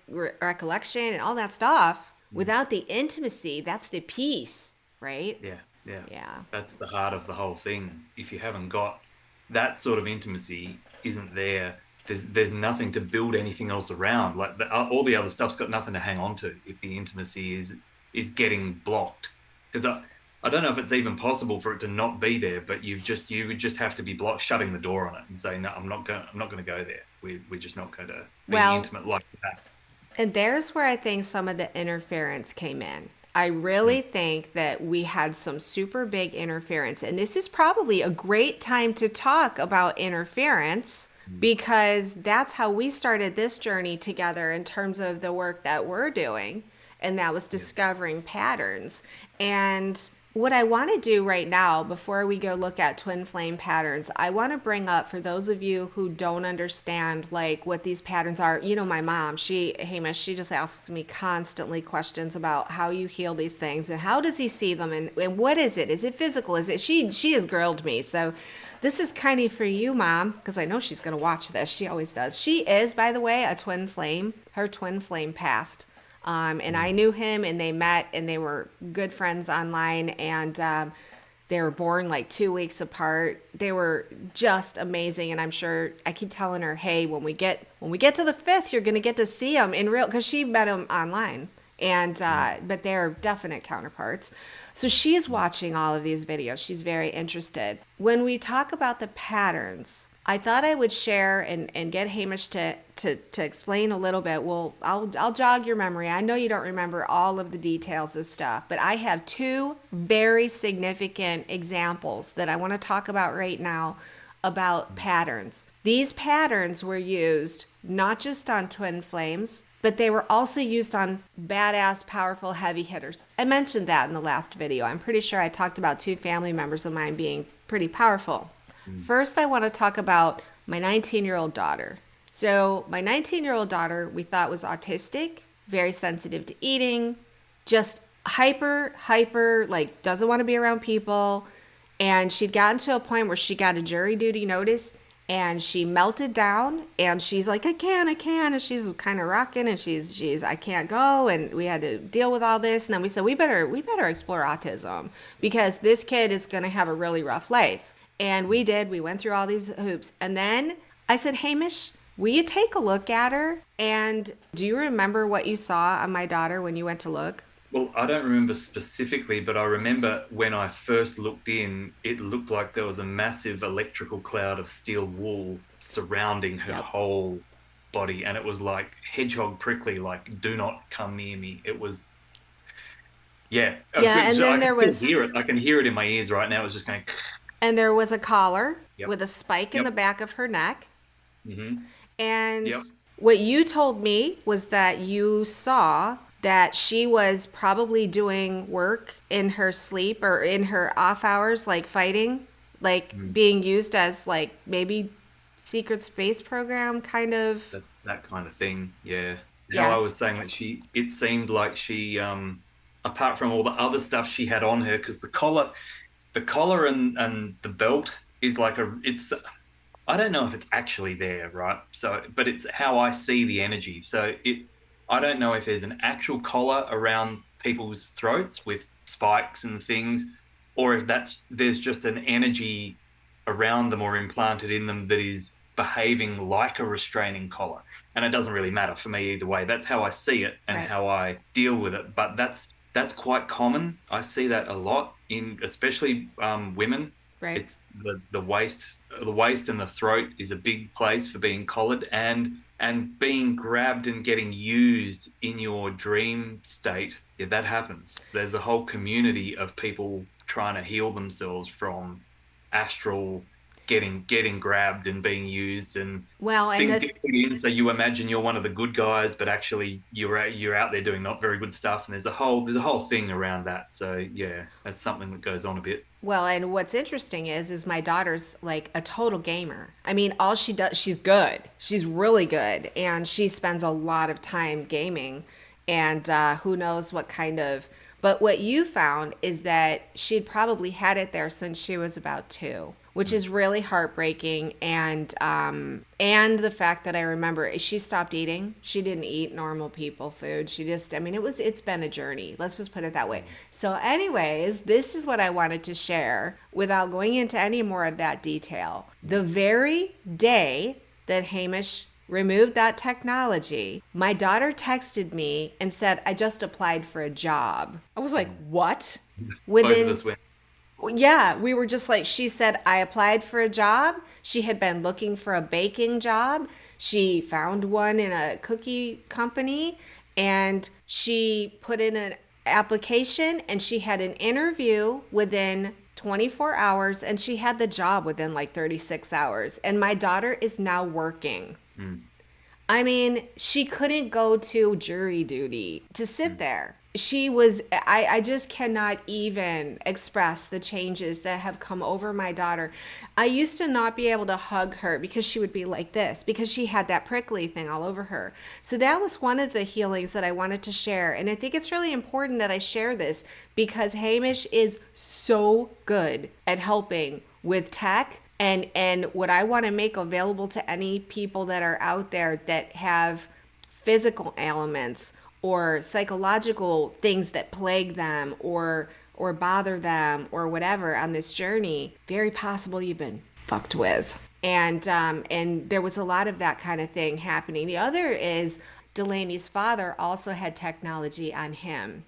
recollection and all that stuff, without the intimacy, that's the piece, right? Yeah, yeah. Yeah. That's the heart of the whole thing. If you haven't got that sort of intimacy, isn't there, there's nothing to build anything else around. Like all the other stuff's got nothing to hang on to if the intimacy is getting blocked. Because I don't know if it's even possible for it to not be there, but you would just have to be shutting the door on it and say, no, I'm not going to go there. We're just not going to be intimate like that. And there's where I think some of the interference came in. I really think that we had some super big interference. And this is probably a great time to talk about interference because that's how we started this journey together in terms of the work that we're doing. And that was discovering patterns. And what I want to do right now, before we go look at twin flame patterns, I want to bring up for those of you who don't understand like what these patterns are. You know, my mom, Hamish, she just asks me constantly questions about how you heal these things and how does he see them and what is it? Is it physical? Is it she has grilled me. So this is kind of for you, Mom, because I know she's going to watch this. She always does. She is, by the way, a twin flame. Her twin flame passed. And I knew him and they met and they were good friends online and they were born like 2 weeks apart. They were just amazing. And I'm sure I keep telling her, hey, when we get to the 5th, you're going to get to see him in real, because she met him online. And but they're definite counterparts. So she's watching all of these videos. She's very interested. When we talk about the patterns, I thought I would share and get Hamish to explain a little bit. Well, I'll jog your memory. I know you don't remember all of the details of stuff, but I have 2 very significant examples that I want to talk about right now about patterns. These patterns were used not just on twin flames, but they were also used on badass, powerful, heavy hitters. I mentioned that in the last video. I'm pretty sure I talked about 2 family members of mine being pretty powerful. First, I want to talk about my 19-year-old daughter. So my 19-year-old daughter, we thought was autistic, very sensitive to eating, just hyper, like doesn't want to be around people. And she'd gotten to a point where she got a jury duty notice and she melted down and she's like, I can. And she's kind of rocking and she's, I can't go. And we had to deal with all this. And then we said, we better explore autism because this kid is going to have a really rough life. And we did. We went through all these hoops. And then I said, Hamish, Will you take a look at her? And do you remember what you saw on my daughter when you went to look? Well, I don't remember specifically, but I remember when I first looked in, it looked like there was a massive electrical cloud of steel wool surrounding her Yep. whole body. And it was like hedgehog prickly, like, do not come near me. It was, yeah, Yeah, and I then can there still was hear it. I can hear it in my ears right now. It was just going, and there was a collar yep, with a spike in yep, the back of her neck. hmm And yep. what you told me was that you saw that she was probably doing work in her sleep or in her off hours, like fighting, like Mm. being used as like maybe secret space program kind of. That kind of thing. Yeah. How I Yeah. was saying that it seemed like she, apart from all the other stuff she had on her, because the collar and the belt is like I don't know if it's actually there, right? So, but it's how I see the energy. I don't know if there's an actual collar around people's throats with spikes and things, or if there's just an energy around them or implanted in them that is behaving like a restraining collar. And it doesn't really matter for me either way. That's how I see it and Right. how I deal with it. But that's quite common. I see that a lot in especially women. Right. It's the waist and the throat is a big place for being collared and being grabbed and getting used in your dream state. Yeah, that happens. There's a whole community of people trying to heal themselves from astral getting grabbed and being used, and Well, and things the get put in so you imagine you're one of the good guys, but actually you're out there doing not very good stuff, and there's a whole thing around that. So yeah, that's something that goes on a bit. Well, and what's interesting is my daughter's like a total gamer. I mean, all she does, she's good. She's really good, and she spends a lot of time gaming. And who knows what kind of. But what you found is that she'd probably had it there since she was about 2, which is really heartbreaking. And the fact that I remember she stopped eating. She didn't eat normal people food. She just, I mean, it's been a journey. Let's just put it that way. So, anyways, this is what I wanted to share without going into any more of that detail. The very day that Hamish removed that technology, my daughter texted me and said, I just applied for a job. I was like, what? Both of Within us went, yeah, we were just like, she said, I applied for a job. She had been looking for a baking job. She found one in a cookie company and she put in an application and she had an interview within 24 hours and she had the job within like 36 hours. And my daughter is now working. mm, I mean, she couldn't go to jury duty to sit there. She was, I just cannot even express the changes that have come over my daughter. I used to not be able to hug her because she would be like this, because she had that prickly thing all over her. So that was one of the healings that I wanted to share. And I think it's really important that I share this because Hamish is so good at helping with tech and what I want to make available to any people that are out there that have physical ailments or psychological things that plague them or bother them or whatever on this journey. Very possible you've been fucked with. And there was a lot of that kind of thing happening. The other is Delaney's father also had technology on him.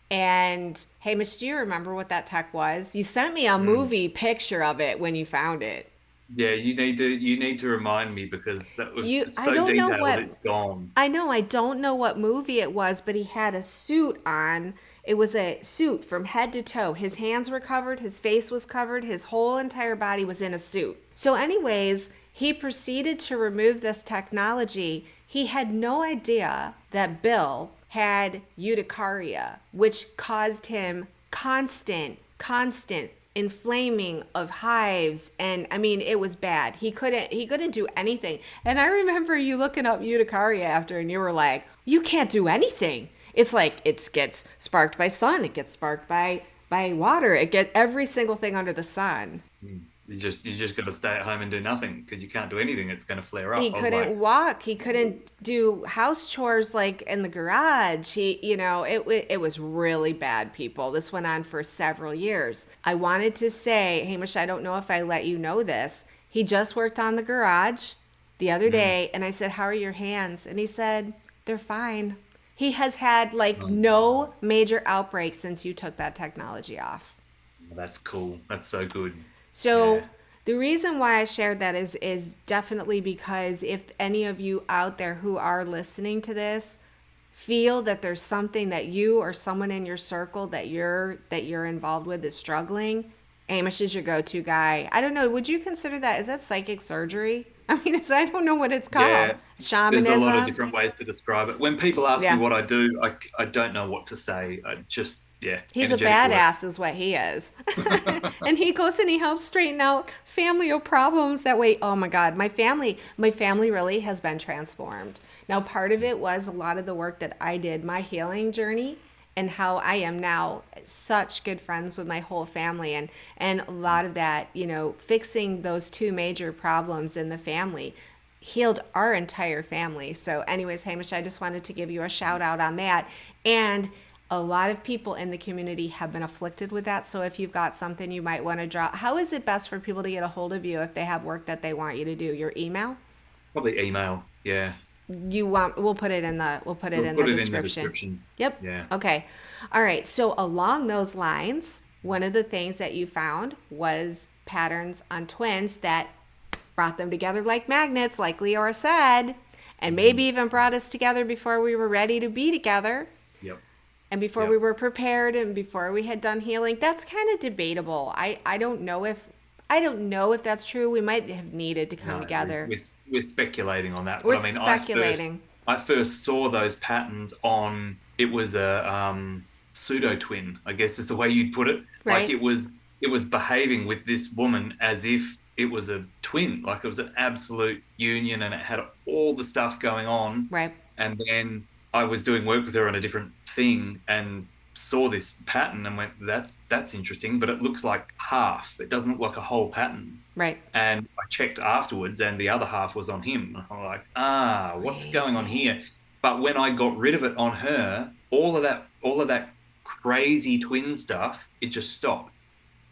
And Hamish, do you remember what that tech was? You sent me a mm. movie picture of it when you found it. Yeah, you need to remind me because that was I so don't know detailed. what It's gone. I know I don't know what movie it was, but he had a suit on. It was a suit from head to toe. His hands were covered, his face was covered, his whole entire body was in a suit. So anyways, he proceeded to remove this technology. He had no idea that Bill had Uticaria, which caused him constant inflaming of hives, and I mean it was bad. He couldn't do anything. And I remember you looking up Uticaria after and you were like, you can't do anything. It's like it gets sparked by sun, it gets sparked by water, it gets every single thing under the sun. Mm. You just got to stay at home and do nothing because you can't do anything. It's going to flare up. He I was couldn't like, walk, he couldn't do house chores like in the garage. It was really bad, people. This went on for several years. I wanted to say, Hamish, I don't know if I let you know this, he just worked on the garage the other day, and I said, "How are your hands?" And he said, "They're fine." He has had like no major outbreaks since you took that technology off. That's cool. That's so good. So Yeah. the reason why I shared that is definitely because if any of you out there who are listening to this feel that there's something that you or someone in your circle that you're involved with is struggling, Amish is your go-to guy. I don't know, would you consider that, is that psychic surgery? I mean, I don't know what it's called. Yeah. There's a lot of Shamanism? different ways to describe it. When people ask me Yeah. what I do, I don't know what to say. I just, yeah, He's a energetic work. badass is what he is. And he goes and he helps straighten out family problems that way. Oh my God, my family really has been transformed. Now, part of it was a lot of the work that I did, my healing journey, and how I am now such good friends with my whole family, and a lot of that, fixing those two major problems in the family healed our entire family. So anyways, Hamish, I just wanted to give you a shout out on that. And a lot of people in the community have been afflicted with that. So if you've got something you might want to draw, how is it best for people to get a hold of you if they have work that they want you to do? Your email? Probably email. Yeah. We'll put it in the We'll put it in the description. description. Yep. Yeah. Okay. All right. So along those lines, one of the things that you found was patterns on twins that brought them together like magnets, like Leora said, and maybe even brought us together before we were ready to be together. Yep. And before Yep. we were prepared and before we had done healing. That's kind of debatable. I don't know if that's true. We might have needed to come No, together. we're speculating on that. We're But I mean, speculating. I first saw those patterns on, it was a pseudo twin, I guess is the way you'd put it. Right. Like it was behaving with this woman as if it was a twin, like it was an absolute union and it had all the stuff going on. Right. And then I was doing work with her on a different thing and saw this pattern and went, that's interesting, but it looks like half. It doesn't look like a whole pattern. Right. And I checked afterwards and the other half was on him. And I'm like, what's going on here? But when I got rid of it on her, all of that crazy twin stuff, it just stopped.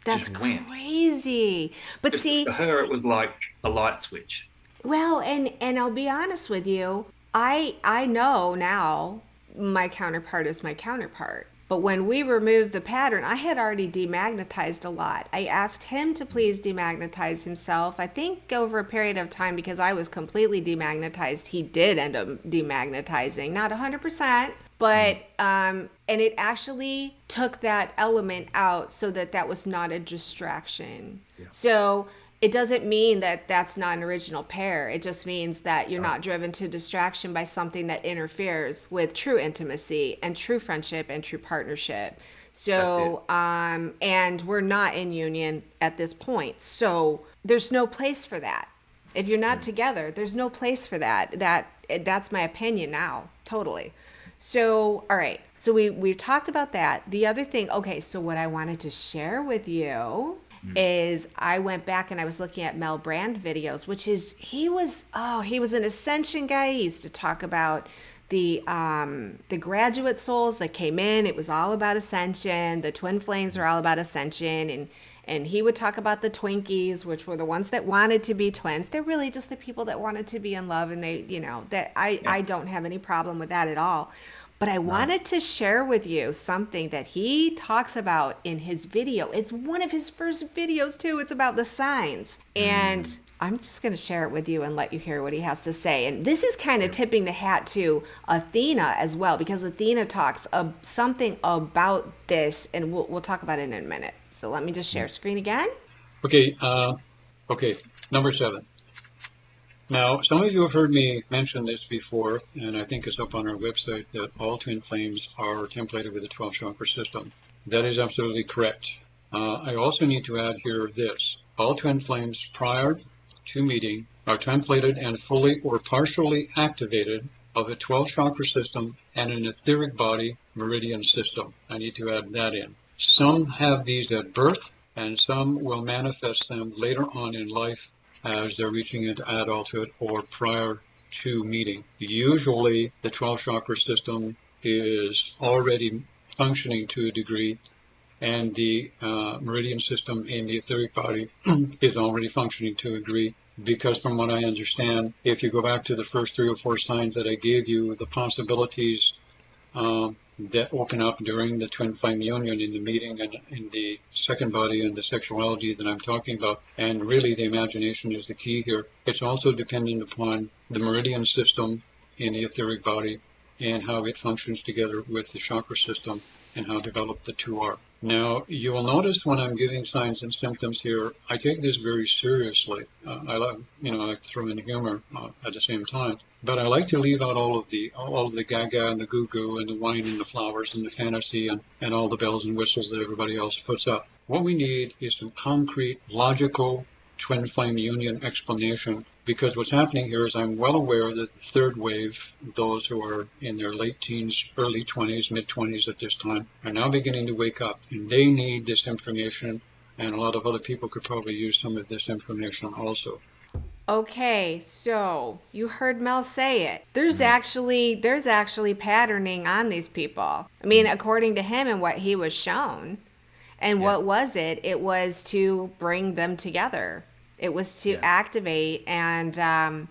That's Just went. crazy. But see, For her, it was like a light switch. well, and I'll be honest with you, I know now my counterpart is my counterpart. But when we removed the pattern, I had already demagnetized a lot. I asked him to please demagnetize himself. I think over a period of time, because I was completely demagnetized, he did end up demagnetizing. Not 100%, but and it actually took that element out so that that was not a distraction. Yeah. So it doesn't mean that that's not an original pair. It just means that you're not driven to distraction by something that interferes with true intimacy and true friendship and true partnership. So, and we're not in union at this point. So there's no place for that. If you're not together, there's no place for that. That's my opinion now, totally. So, all right. So we've talked about that. The other thing, okay, so what I wanted to share with you is I went back and I was looking at Mel Brand videos, which is he was an ascension guy. He used to talk about the graduate souls that came in. It was all about ascension. The twin flames are all about ascension, and he would talk about the Twinkies, which were the ones that wanted to be twins. They're really just the people that wanted to be in love, and they, that I don't have any problem with that at all. But I wanted to share with you something that he talks about in his video. It's one of his first videos too. It's about the signs. And I'm just going to share it with you and let you hear what he has to say. And this is kind of tipping the hat to Athena as well, because Athena talks something about this, and we'll talk about it in a minute. So let me just share screen again. Okay, number 7. Now, some of you have heard me mention this before, and I think it's up on our website, that all twin flames are templated with a 12-chakra system. That is absolutely correct. I also need to add here this. All twin flames prior to meeting are templated and fully or partially activated of a 12-chakra system and an etheric body meridian system. I need to add that in. Some have these at birth, and some will manifest them later on in life as they're reaching into adulthood or prior to meeting. Usually the 12 chakra system is already functioning to a degree, and the meridian system in the etheric body is already functioning to a degree. because from what I understand, if you go back to the first 3 or 4 signs that I gave you, the possibilities that open up during the twin flame union in the meeting and in the second body and the sexuality that I'm talking about. And really the imagination is the key here. It's also dependent upon the meridian system in the etheric body and how it functions together with the chakra system and how developed the two are. Now, you will notice when I'm giving signs and symptoms here, I take this very seriously. I love, I like to throw in humor at the same time. But I like to leave out all of the gaga and the goo-goo and the wine and the flowers and the fantasy and all the bells and whistles that everybody else puts up. What we need is some concrete, logical twin flame union explanation, because what's happening here is I'm well aware that the third wave, those who are in their late teens, early 20s, mid-20s at this time, are now beginning to wake up, and they need this information, and a lot of other people could probably use some of this information also. Okay, so you heard Mel say it. There's actually patterning on these people. I mean, according to him and what he was shown. And what was it? It was to bring them together. It was to activate. And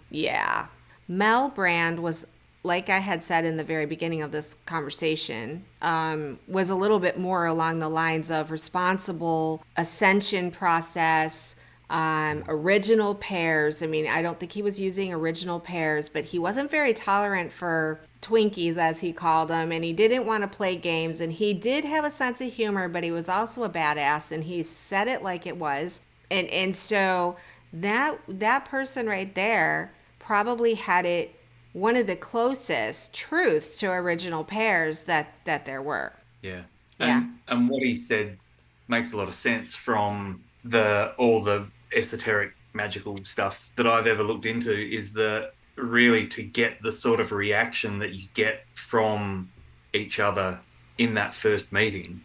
Mel Brand was, like I had said in the very beginning of this conversation, was a little bit more along the lines of responsible ascension process, original pairs. I mean, I don't think he was using original pairs, but he wasn't very tolerant for Twinkies, as he called them, and he didn't want to play games, and he did have a sense of humor, but he was also a badass, and he said it like it was. And so that person right there probably had it one of the closest truths to original pairs that there were. Yeah. Yeah. And what he said makes a lot of sense from all the esoteric magical stuff that I've ever looked into, is the really to get the sort of reaction that you get from each other in that first meeting,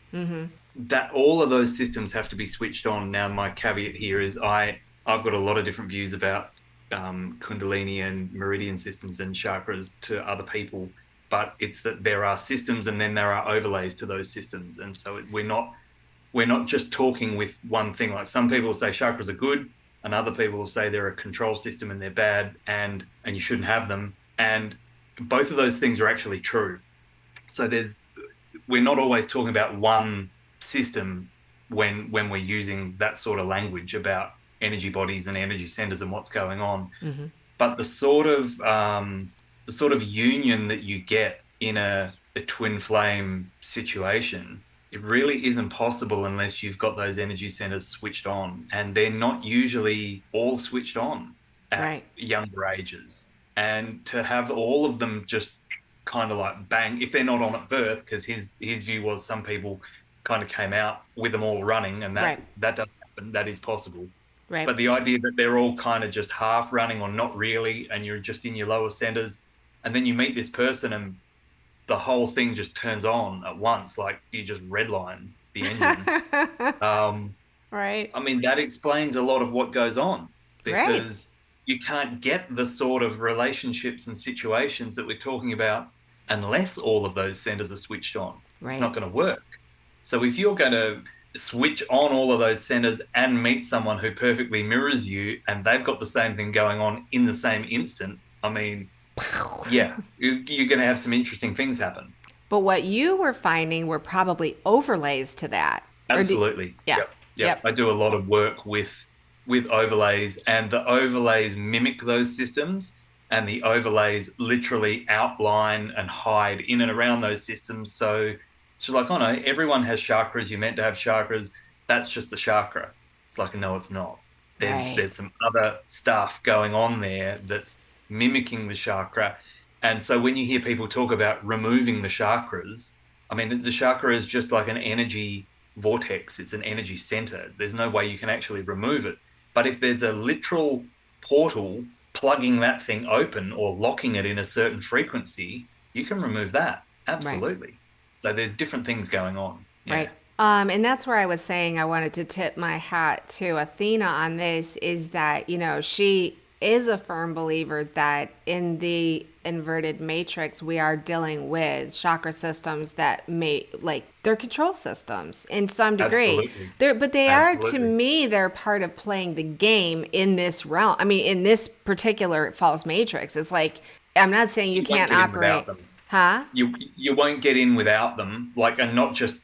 that all of those systems have to be switched on. Now, my caveat here is I've got a lot of different views about Kundalini and meridian systems and chakras to other people, but it's that there are systems and then there are overlays to those systems. And so we're not just talking with one thing. Like some people say chakras are good, and other people will say they're a control system and they're bad and you shouldn't have them. And both of those things are actually true. So we're not always talking about one system when we're using that sort of language about energy bodies and energy centers and what's going on. But the sort of union that you get in a twin flame situation, it really isn't possible unless you've got those energy centers switched on, and they're not usually all switched on at younger ages. And to have all of them just kind of like bang, if they're not on at birth, because his view was some people kind of came out with them all running, and that does happen, that is possible. Right. But the idea that they're all kind of just half running or not really, and you're just in your lower centers, and then you meet this person and the whole thing just turns on at once, like you just redline the engine. Right. I mean, that explains a lot of what goes on, because you can't get the sort of relationships and situations that we're talking about unless all of those centers are switched on. It's not going to work. So if you're going to switch on all of those centers and meet someone who perfectly mirrors you and they've got the same thing going on in the same instant, I mean, yeah, you're going to have some interesting things happen. But what you were finding were probably overlays to that. Absolutely. Yep. I do a lot of work with overlays, and the overlays mimic those systems, and the overlays literally outline and hide in and around those systems. So it's like, oh no, everyone has chakras. You're meant to have chakras. That's just the chakra. It's like, no, it's not. There's some other stuff going on there that's mimicking the chakra. And so when you hear people talk about removing the chakras, I mean, the chakra is just like an energy vortex. It's an energy center. There's no way you can actually remove it. But if there's a literal portal plugging that thing open or locking it in a certain frequency, you can remove that. Absolutely. Right. So there's different things going on. Yeah. Right. And that's where I was saying I wanted to tip my hat to Athena on this, is that, she is a firm believer that in the inverted matrix, we are dealing with chakra systems that may, like, they're control systems in some degree. Absolutely. But they are, to Absolutely. me, they're part of playing the game in this realm. I mean, in this particular false matrix, it's like, I'm not saying you You won't can't get in without operate, them. huh? You won't get in without them. Like, and not just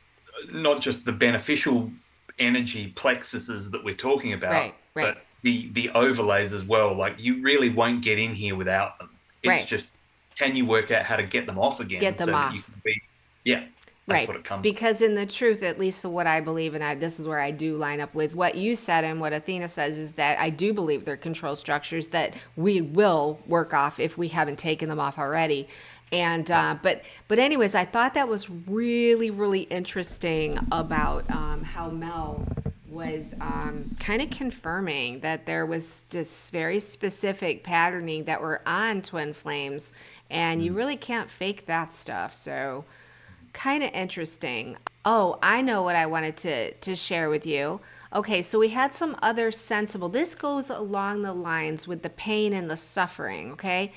the beneficial energy plexuses that we're talking about, Right, right, but the overlays as well. Like, you really won't get in here without them. It's right. just, can you work out how to get them off again Get them so that you off. can be, yeah, that's Right. what it comes to. Because in the truth, at least what I believe, and this is where I do line up with what you said and what Athena says, is that I do believe they're control structures that we will work off if we haven't taken them off already. And but anyways, I thought that was really, really interesting about how Mel was kind of confirming that there was just very specific patterning that were on twin flames, and you really can't fake that stuff. So kind of interesting. Oh, I know what I wanted to share with you. Okay, so we had some other sensible. This goes along the lines with the pain and the suffering, okay?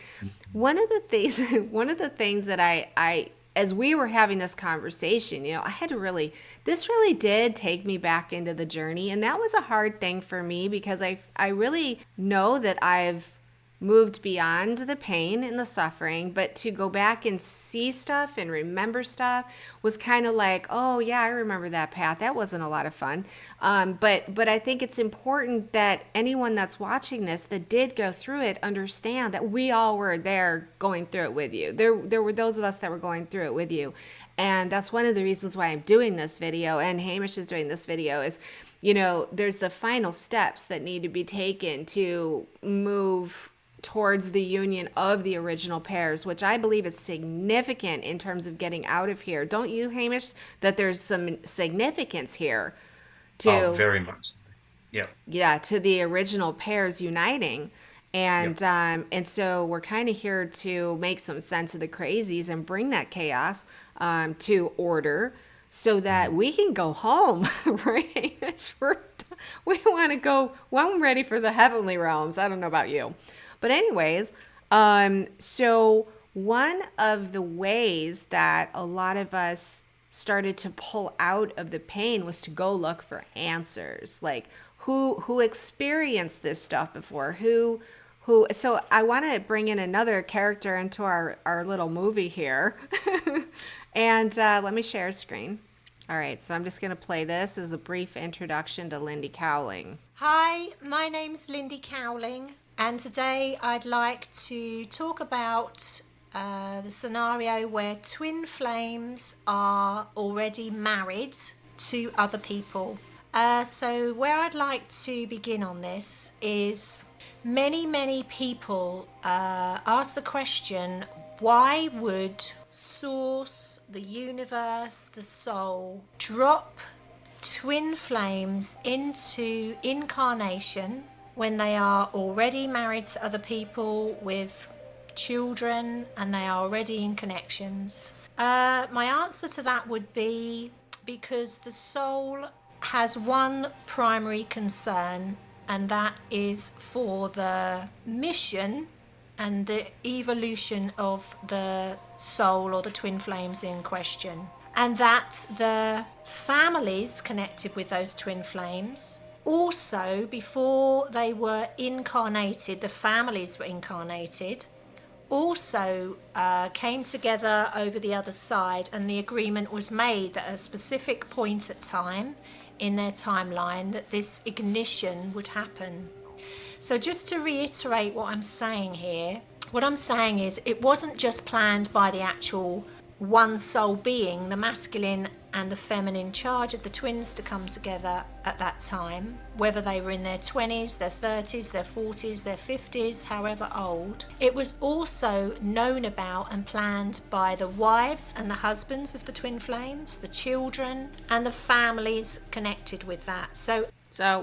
One of the things one of the things that I as we were having this conversation, I had to this really did take me back into the journey, and that was a hard thing for me because I really know that I've moved beyond the pain and the suffering, but to go back and see stuff and remember stuff was kind of like, oh yeah, I remember that path. That wasn't a lot of fun. But I think it's important that anyone that's watching this that did go through it understand that we all were there going through it with you. There were those of us that were going through it with you. And that's one of the reasons why I'm doing this video, and Hamish is doing this video, is there's the final steps that need to be taken to move towards the union of the original pairs, which I believe is significant in terms of getting out of here. Don't you, Hamish, that there's some significance here Oh, to, very much. Yeah. yeah, to the original pairs uniting. And so we're kind of here to make some sense of the crazies and bring that chaos to order so that we can go home, right? We want to go, well, I'm ready for the heavenly realms. I don't know about you. But anyways, so one of the ways that a lot of us started to pull out of the pain was to go look for answers. Like who experienced this stuff before? So I want to bring in another character into our little movie here. And let me share a screen. All right, so I'm just going to play this as a brief introduction to Lindy Cowling. Hi, my name's Lindy Cowling, and today I'd like to talk about the scenario where twin flames are already married to other people. So where I'd like to begin on this is many people ask the question, why would Source, the universe, the soul, drop twin flames into incarnation when they are already married to other people with children and they are already in connections? My answer to that would be because the soul has one primary concern, and that is for the mission and the evolution of the soul or the twin flames in question. And that the families connected with those twin flames also, before they were incarnated, the families were incarnated, also came together over the other side, and the agreement was made that at a specific point at time in their timeline that this ignition would happen. So just to reiterate what I'm saying here, what I'm saying is it wasn't just planned by the actual one soul being, the masculine and the feminine charge of the twins, to come together at that time, whether they were in their 20s, their 30s, their 40s, their 50s, however old. It was also known about and planned by the wives and the husbands of the twin flames, the children, and the families connected with that. So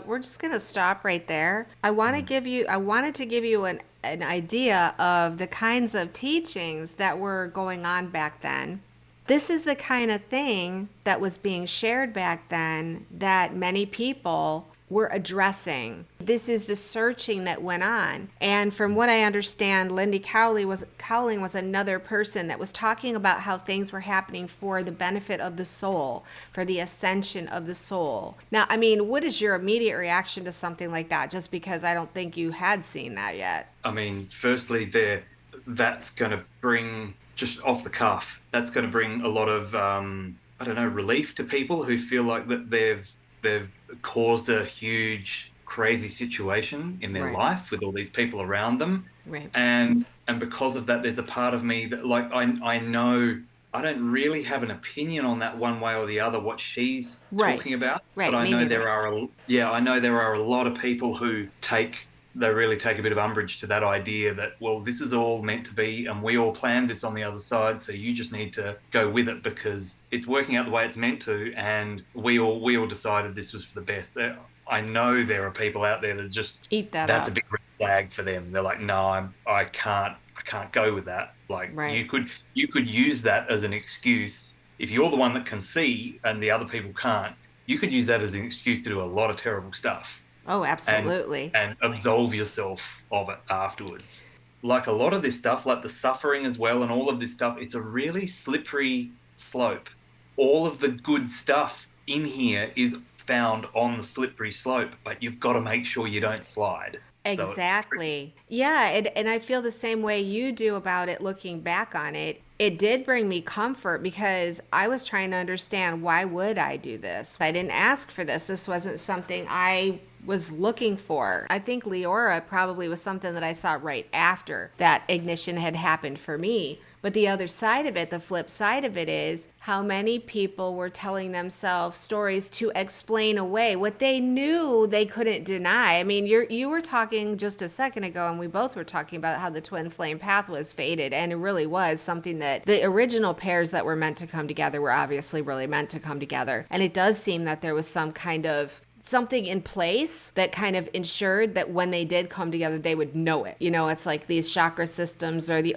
we're just going to stop right there. I wanted to give you an idea of the kinds of teachings that were going on back then. This is the kind of thing that was being shared back then that many people were addressing. This is the searching that went on. And from what I understand, Lindy Cowling was another person that was talking about how things were happening for the benefit of the soul, for the ascension of the soul. Now, I mean, what is your immediate reaction to something like that? Just because I don't think you had seen that yet. I mean, firstly, that's going to bring, just off the cuff, that's going to bring a lot of, I don't know, relief to people who feel like that they've caused a huge, crazy situation in their Right. life with all these people around them. Right. And because of that, there's a part of me that, like, I know I don't really have an opinion on that one way or the other, what she's Right. talking about. Right, But I me know neither. I know there are a lot of people who really take a bit of umbrage to that idea that, well, this is all meant to be and we all planned this on the other side, so you just need to go with it because it's working out the way it's meant to, and we all decided this was for the best. I know there are people out there that just Eat that that's up. a big red flag for them. They're like, no, I can't go with that. Like, Right. you could use that as an excuse if you're the one that can see and the other people can't. You could use that as an excuse to do a lot of terrible stuff. Oh, absolutely. And absolve yourself of it afterwards. Like a lot of this stuff, like the suffering as well, and all of this stuff, it's a really slippery slope. All of the good stuff in here is found on the slippery slope, but you've got to make sure you don't slide. So Exactly. Yeah, and I feel the same way you do about it looking back on it. It did bring me comfort because I was trying to understand, why would I do this? I didn't ask for this. This wasn't something I was looking for. I think Leora probably was something that I saw right after that ignition had happened for me. But the other side of it, the flip side of it, is how many people were telling themselves stories to explain away what they knew they couldn't deny. I mean, you were talking just a second ago, and we both were talking about how the twin flame path was fated, and it really was something that the original pairs that were meant to come together were obviously really meant to come together. And it does seem that there was some kind of something in place that kind of ensured that when they did come together, they would know it. You know, it's like these chakra systems or the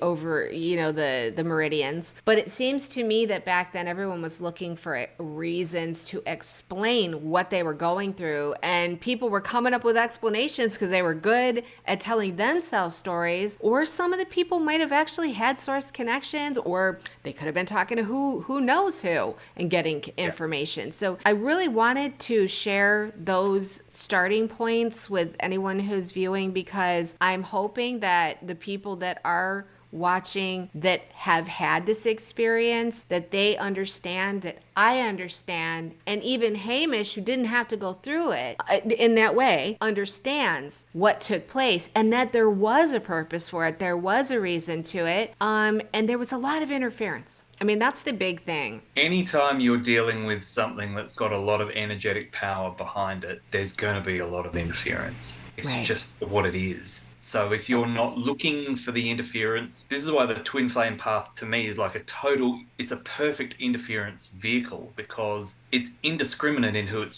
meridians. But it seems to me that back then everyone was looking for reasons to explain what they were going through. And people were coming up with explanations because they were good at telling themselves stories. Or some of the people might have actually had source connections, or they could have been talking to who knows who and getting information. So I really wanted to share those starting points with anyone who's viewing, because I'm hoping that the people that are watching that have had this experience, that they understand, that I understand, and even Hamish, who didn't have to go through it in that way, understands what took place, and that there was a purpose for it, there was a reason to it, and there was a lot of interference. I mean, that's the big thing. Anytime you're dealing with something that's got a lot of energetic power behind it, there's going to be a lot of interference. It's Right. just what it is. So if you're not looking for the interference, this is why the twin flame path to me is like it's a perfect interference vehicle, because it's indiscriminate in who it's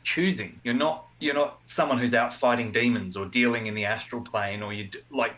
choosing. You're not someone who's out fighting demons or dealing in the astral plane, or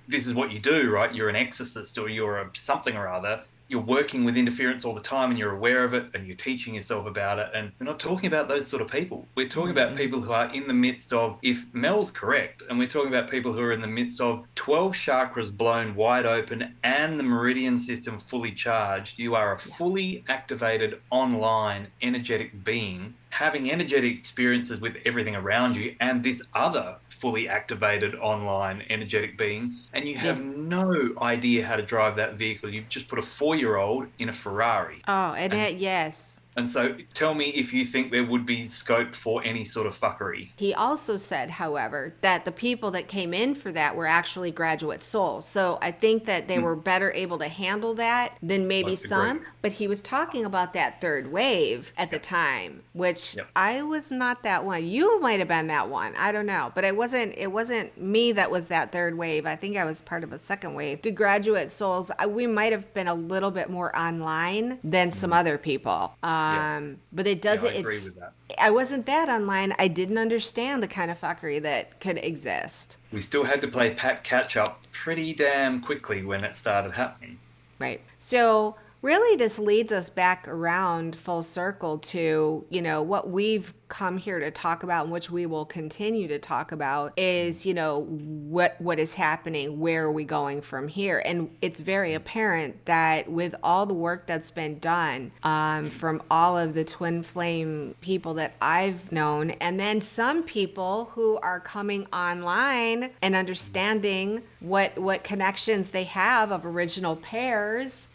this is what you do, right? You're an exorcist, or you're a something or other. You're working with interference all the time and you're aware of it and you're teaching yourself about it. And we're not talking about those sort of people. We're talking about people who are in the midst of, if Mel's correct, and we're talking about people who are in the midst of 12 chakras blown wide open and the meridian system fully charged. You are a fully activated online energetic being, having energetic experiences with everything around you and this other fully activated online energetic being, and you have no idea how to drive that vehicle. You've just put a 4-year-old in a Ferrari. Oh, yes. And so tell me if you think there would be scope for any sort of fuckery. He also said, however, that the people that came in for that were actually graduate souls. So I think that they were better able to handle that than maybe Most some. agreed. But he was talking about that third wave at the time, which I was not that one. You might have been that one. I don't know. But it wasn't me that was that third wave. I think I was part of a second wave. The graduate souls, we might have been a little bit more online than some other people. But it doesn't. I agree with that. I wasn't that online. I didn't understand the kind of fuckery that could exist. We still had to play catch up pretty damn quickly when it started happening. Right. So really this leads us back around full circle to, what we've come here to talk about, and which we will continue to talk about, is, what is happening, where are we going from here? And it's very apparent that with all the work that's been done from all of the twin flame people that I've known, and then some people who are coming online and understanding what connections they have of original pairs.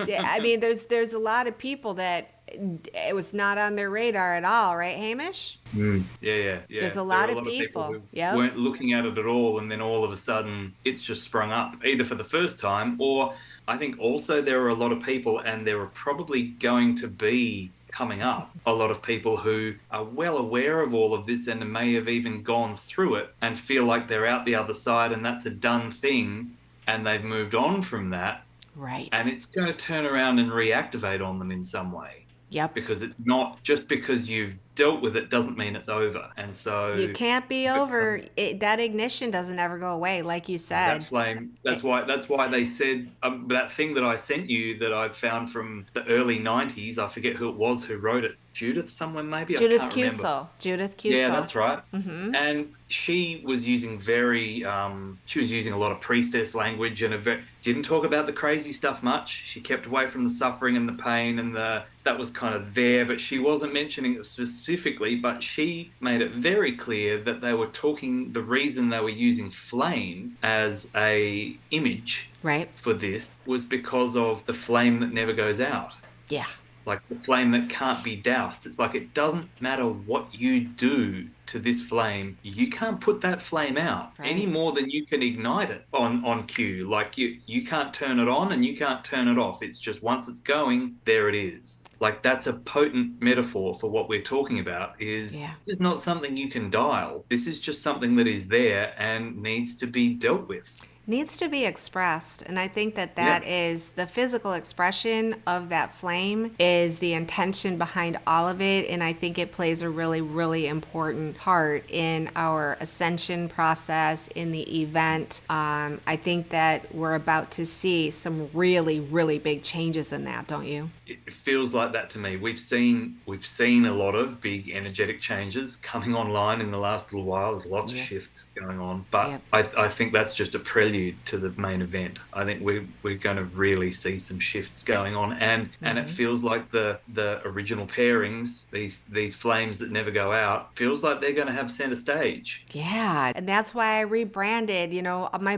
Yeah, I mean, there's a lot of people that it was not on their radar at all, right, Hamish? Yeah. There's a There lot are of people. who Yep. weren't looking at it at all, and then all of a sudden it's just sprung up, either for the first time, or I think also there are a lot of people, and there are probably going to be coming up a lot of people who are well aware of all of this and may have even gone through it and feel like they're out the other side and that's a done thing and they've moved on from that. Right. And it's going to turn around and reactivate on them in some way. Yep. Because it's not just because you've dealt with it doesn't mean it's over. And so You can't be over. That ignition doesn't ever go away, like you said. that flame, that's why they said that thing that I sent you that I found from the early 90s, I forget who it was who wrote it. Judith somewhere maybe? Judith I can't remember. Cusel. Judith Cusel. Yeah, that's right. And she was using she was using a lot of priestess language and didn't talk about the crazy stuff much. She kept away from the suffering and the pain and that was kind of there, but she wasn't mentioning it specifically, but she made it very clear that they were talking, the reason they were using flame as a image Right. for this was because of the flame that never goes out. Yeah. Like the flame that can't be doused. It's like it doesn't matter what you do to this flame, you can't put that flame out any more than you can ignite it on cue. Like you can't turn it on and you can't turn it off. It's just once it's going, there it is. Like that's a potent metaphor for what we're talking about is This is not something you can dial. This is just something that is there and needs to be dealt with. Needs to be expressed. And I think that is the physical expression of that flame is the intention behind all of it. And I think it plays a really, really important part in our ascension process, in the event. I think that we're about to see some really, really big changes in that, don't you? It feels like that to me. We've seen a lot of big energetic changes coming online in the last little while. There's lots of shifts going on, but I think that's just a prelude to the main event. I think we're going to really see some shifts going on, and it feels like the original pairings, these flames that never go out, feels like they're going to have center stage. Yeah, and that's why I rebranded,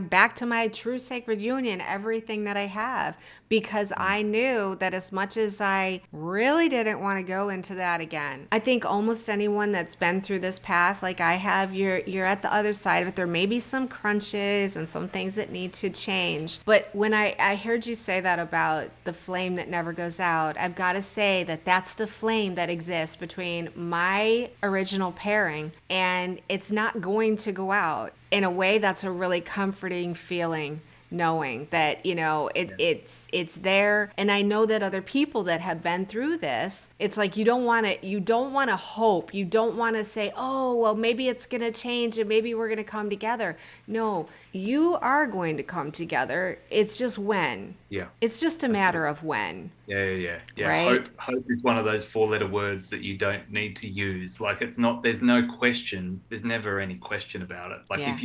back to my true sacred union, everything that I have, because I knew that as much as I really didn't want to go into that again, I think almost anyone that's been through this path like I have, you're at the other side of it. There may be some crunches and some things that need to change. But when I heard you say that about the flame that never goes out, I've got to say that that's the flame that exists between my original pairing, and it's not going to go out. In a way, that's a really comforting feeling, knowing that it's there. And I know that other people that have been through this, it's like you don't want to hope, you don't want to say, oh well, maybe it's going to change and maybe we're going to come together. No, you are going to come together. It's just when. It's just a matter of when. Yeah. Right? Hope is one of those 4-letter words that you don't need to use. Like it's not, there's no question. There's never any question about it. Like if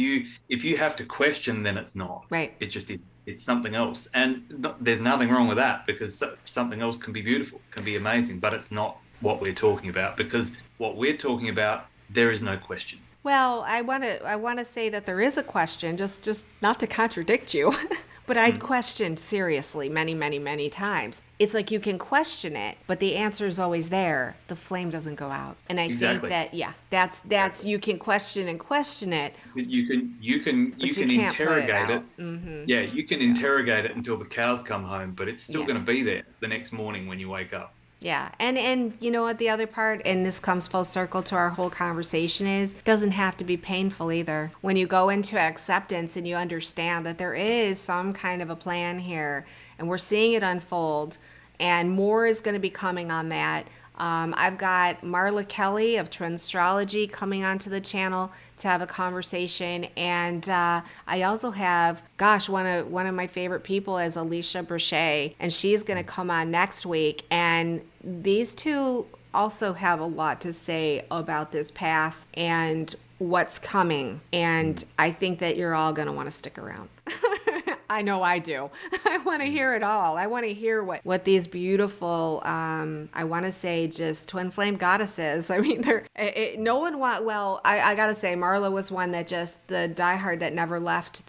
you have to question, then it's not. Right. It's something else. And there's nothing wrong with that, because something else can be beautiful, can be amazing, but it's not what we're talking about, because what we're talking about, there is no question. Well, I want to say that there is a question, just not to contradict you. But I'd questioned seriously many, many, many times. It's like you can question it, but the answer is always there. The flame doesn't go out. And I think that, that's you can question and question it. You can interrogate it. Mm-hmm. Yeah, you can interrogate it until the cows come home, but it's still going to be there the next morning when you wake up. Yeah. And you know what the other part, and this comes full circle to our whole conversation, is it doesn't have to be painful either. When you go into acceptance and you understand that there is some kind of a plan here and we're seeing it unfold, and more is going to be coming on that. I've got Marla Kelly of Transtrology coming onto the channel to have a conversation, and I also have, one of my favorite people is Alicia Brochet, and she's going to come on next week. And these two also have a lot to say about this path and what's coming. And I think that you're all going to want to stick around. I know I do. I want to hear it all. I want to hear what these beautiful, I want to say just twin flame goddesses. I mean, no one I got to say, Marla was one that just the diehard that never left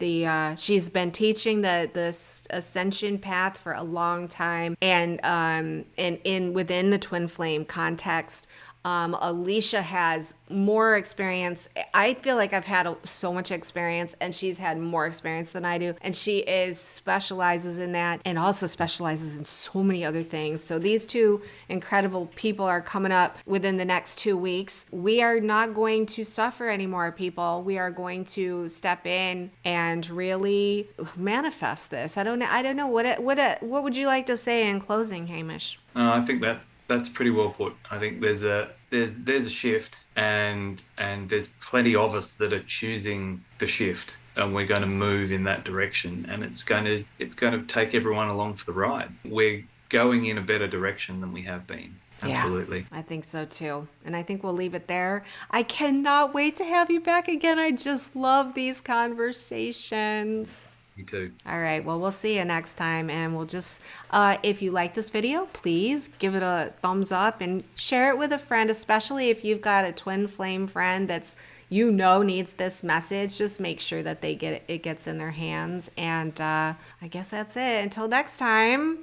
she's been teaching this ascension path for a long time. And within the twin flame context, Alicia has more experience. I feel like I've had so much experience, and she's had more experience than I do. And she specializes in that, and also specializes in so many other things. So these two incredible people are coming up within the next 2 weeks. We are not going to suffer anymore, people. We are going to step in and really manifest this. I don't know. What would you like to say in closing, Hamish? I think that's pretty well put. I think there's a shift, and there's plenty of us that are choosing the shift, and we're going to move in that direction, and it's going to take everyone along for the ride. We're going in a better direction than we have been. Absolutely. Yeah, I think so too. And I think we'll leave it there. I cannot wait to have you back again. I just love these conversations. Me too. All right. Well, we'll see you next time. And we'll just, if you like this video, please give it a thumbs up and share it with a friend, especially if you've got a twin flame friend that's, needs this message. Just make sure that it gets in their hands. And I guess that's it. Until next time.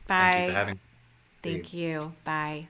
Bye. Thank you for having me. Thank you. Bye.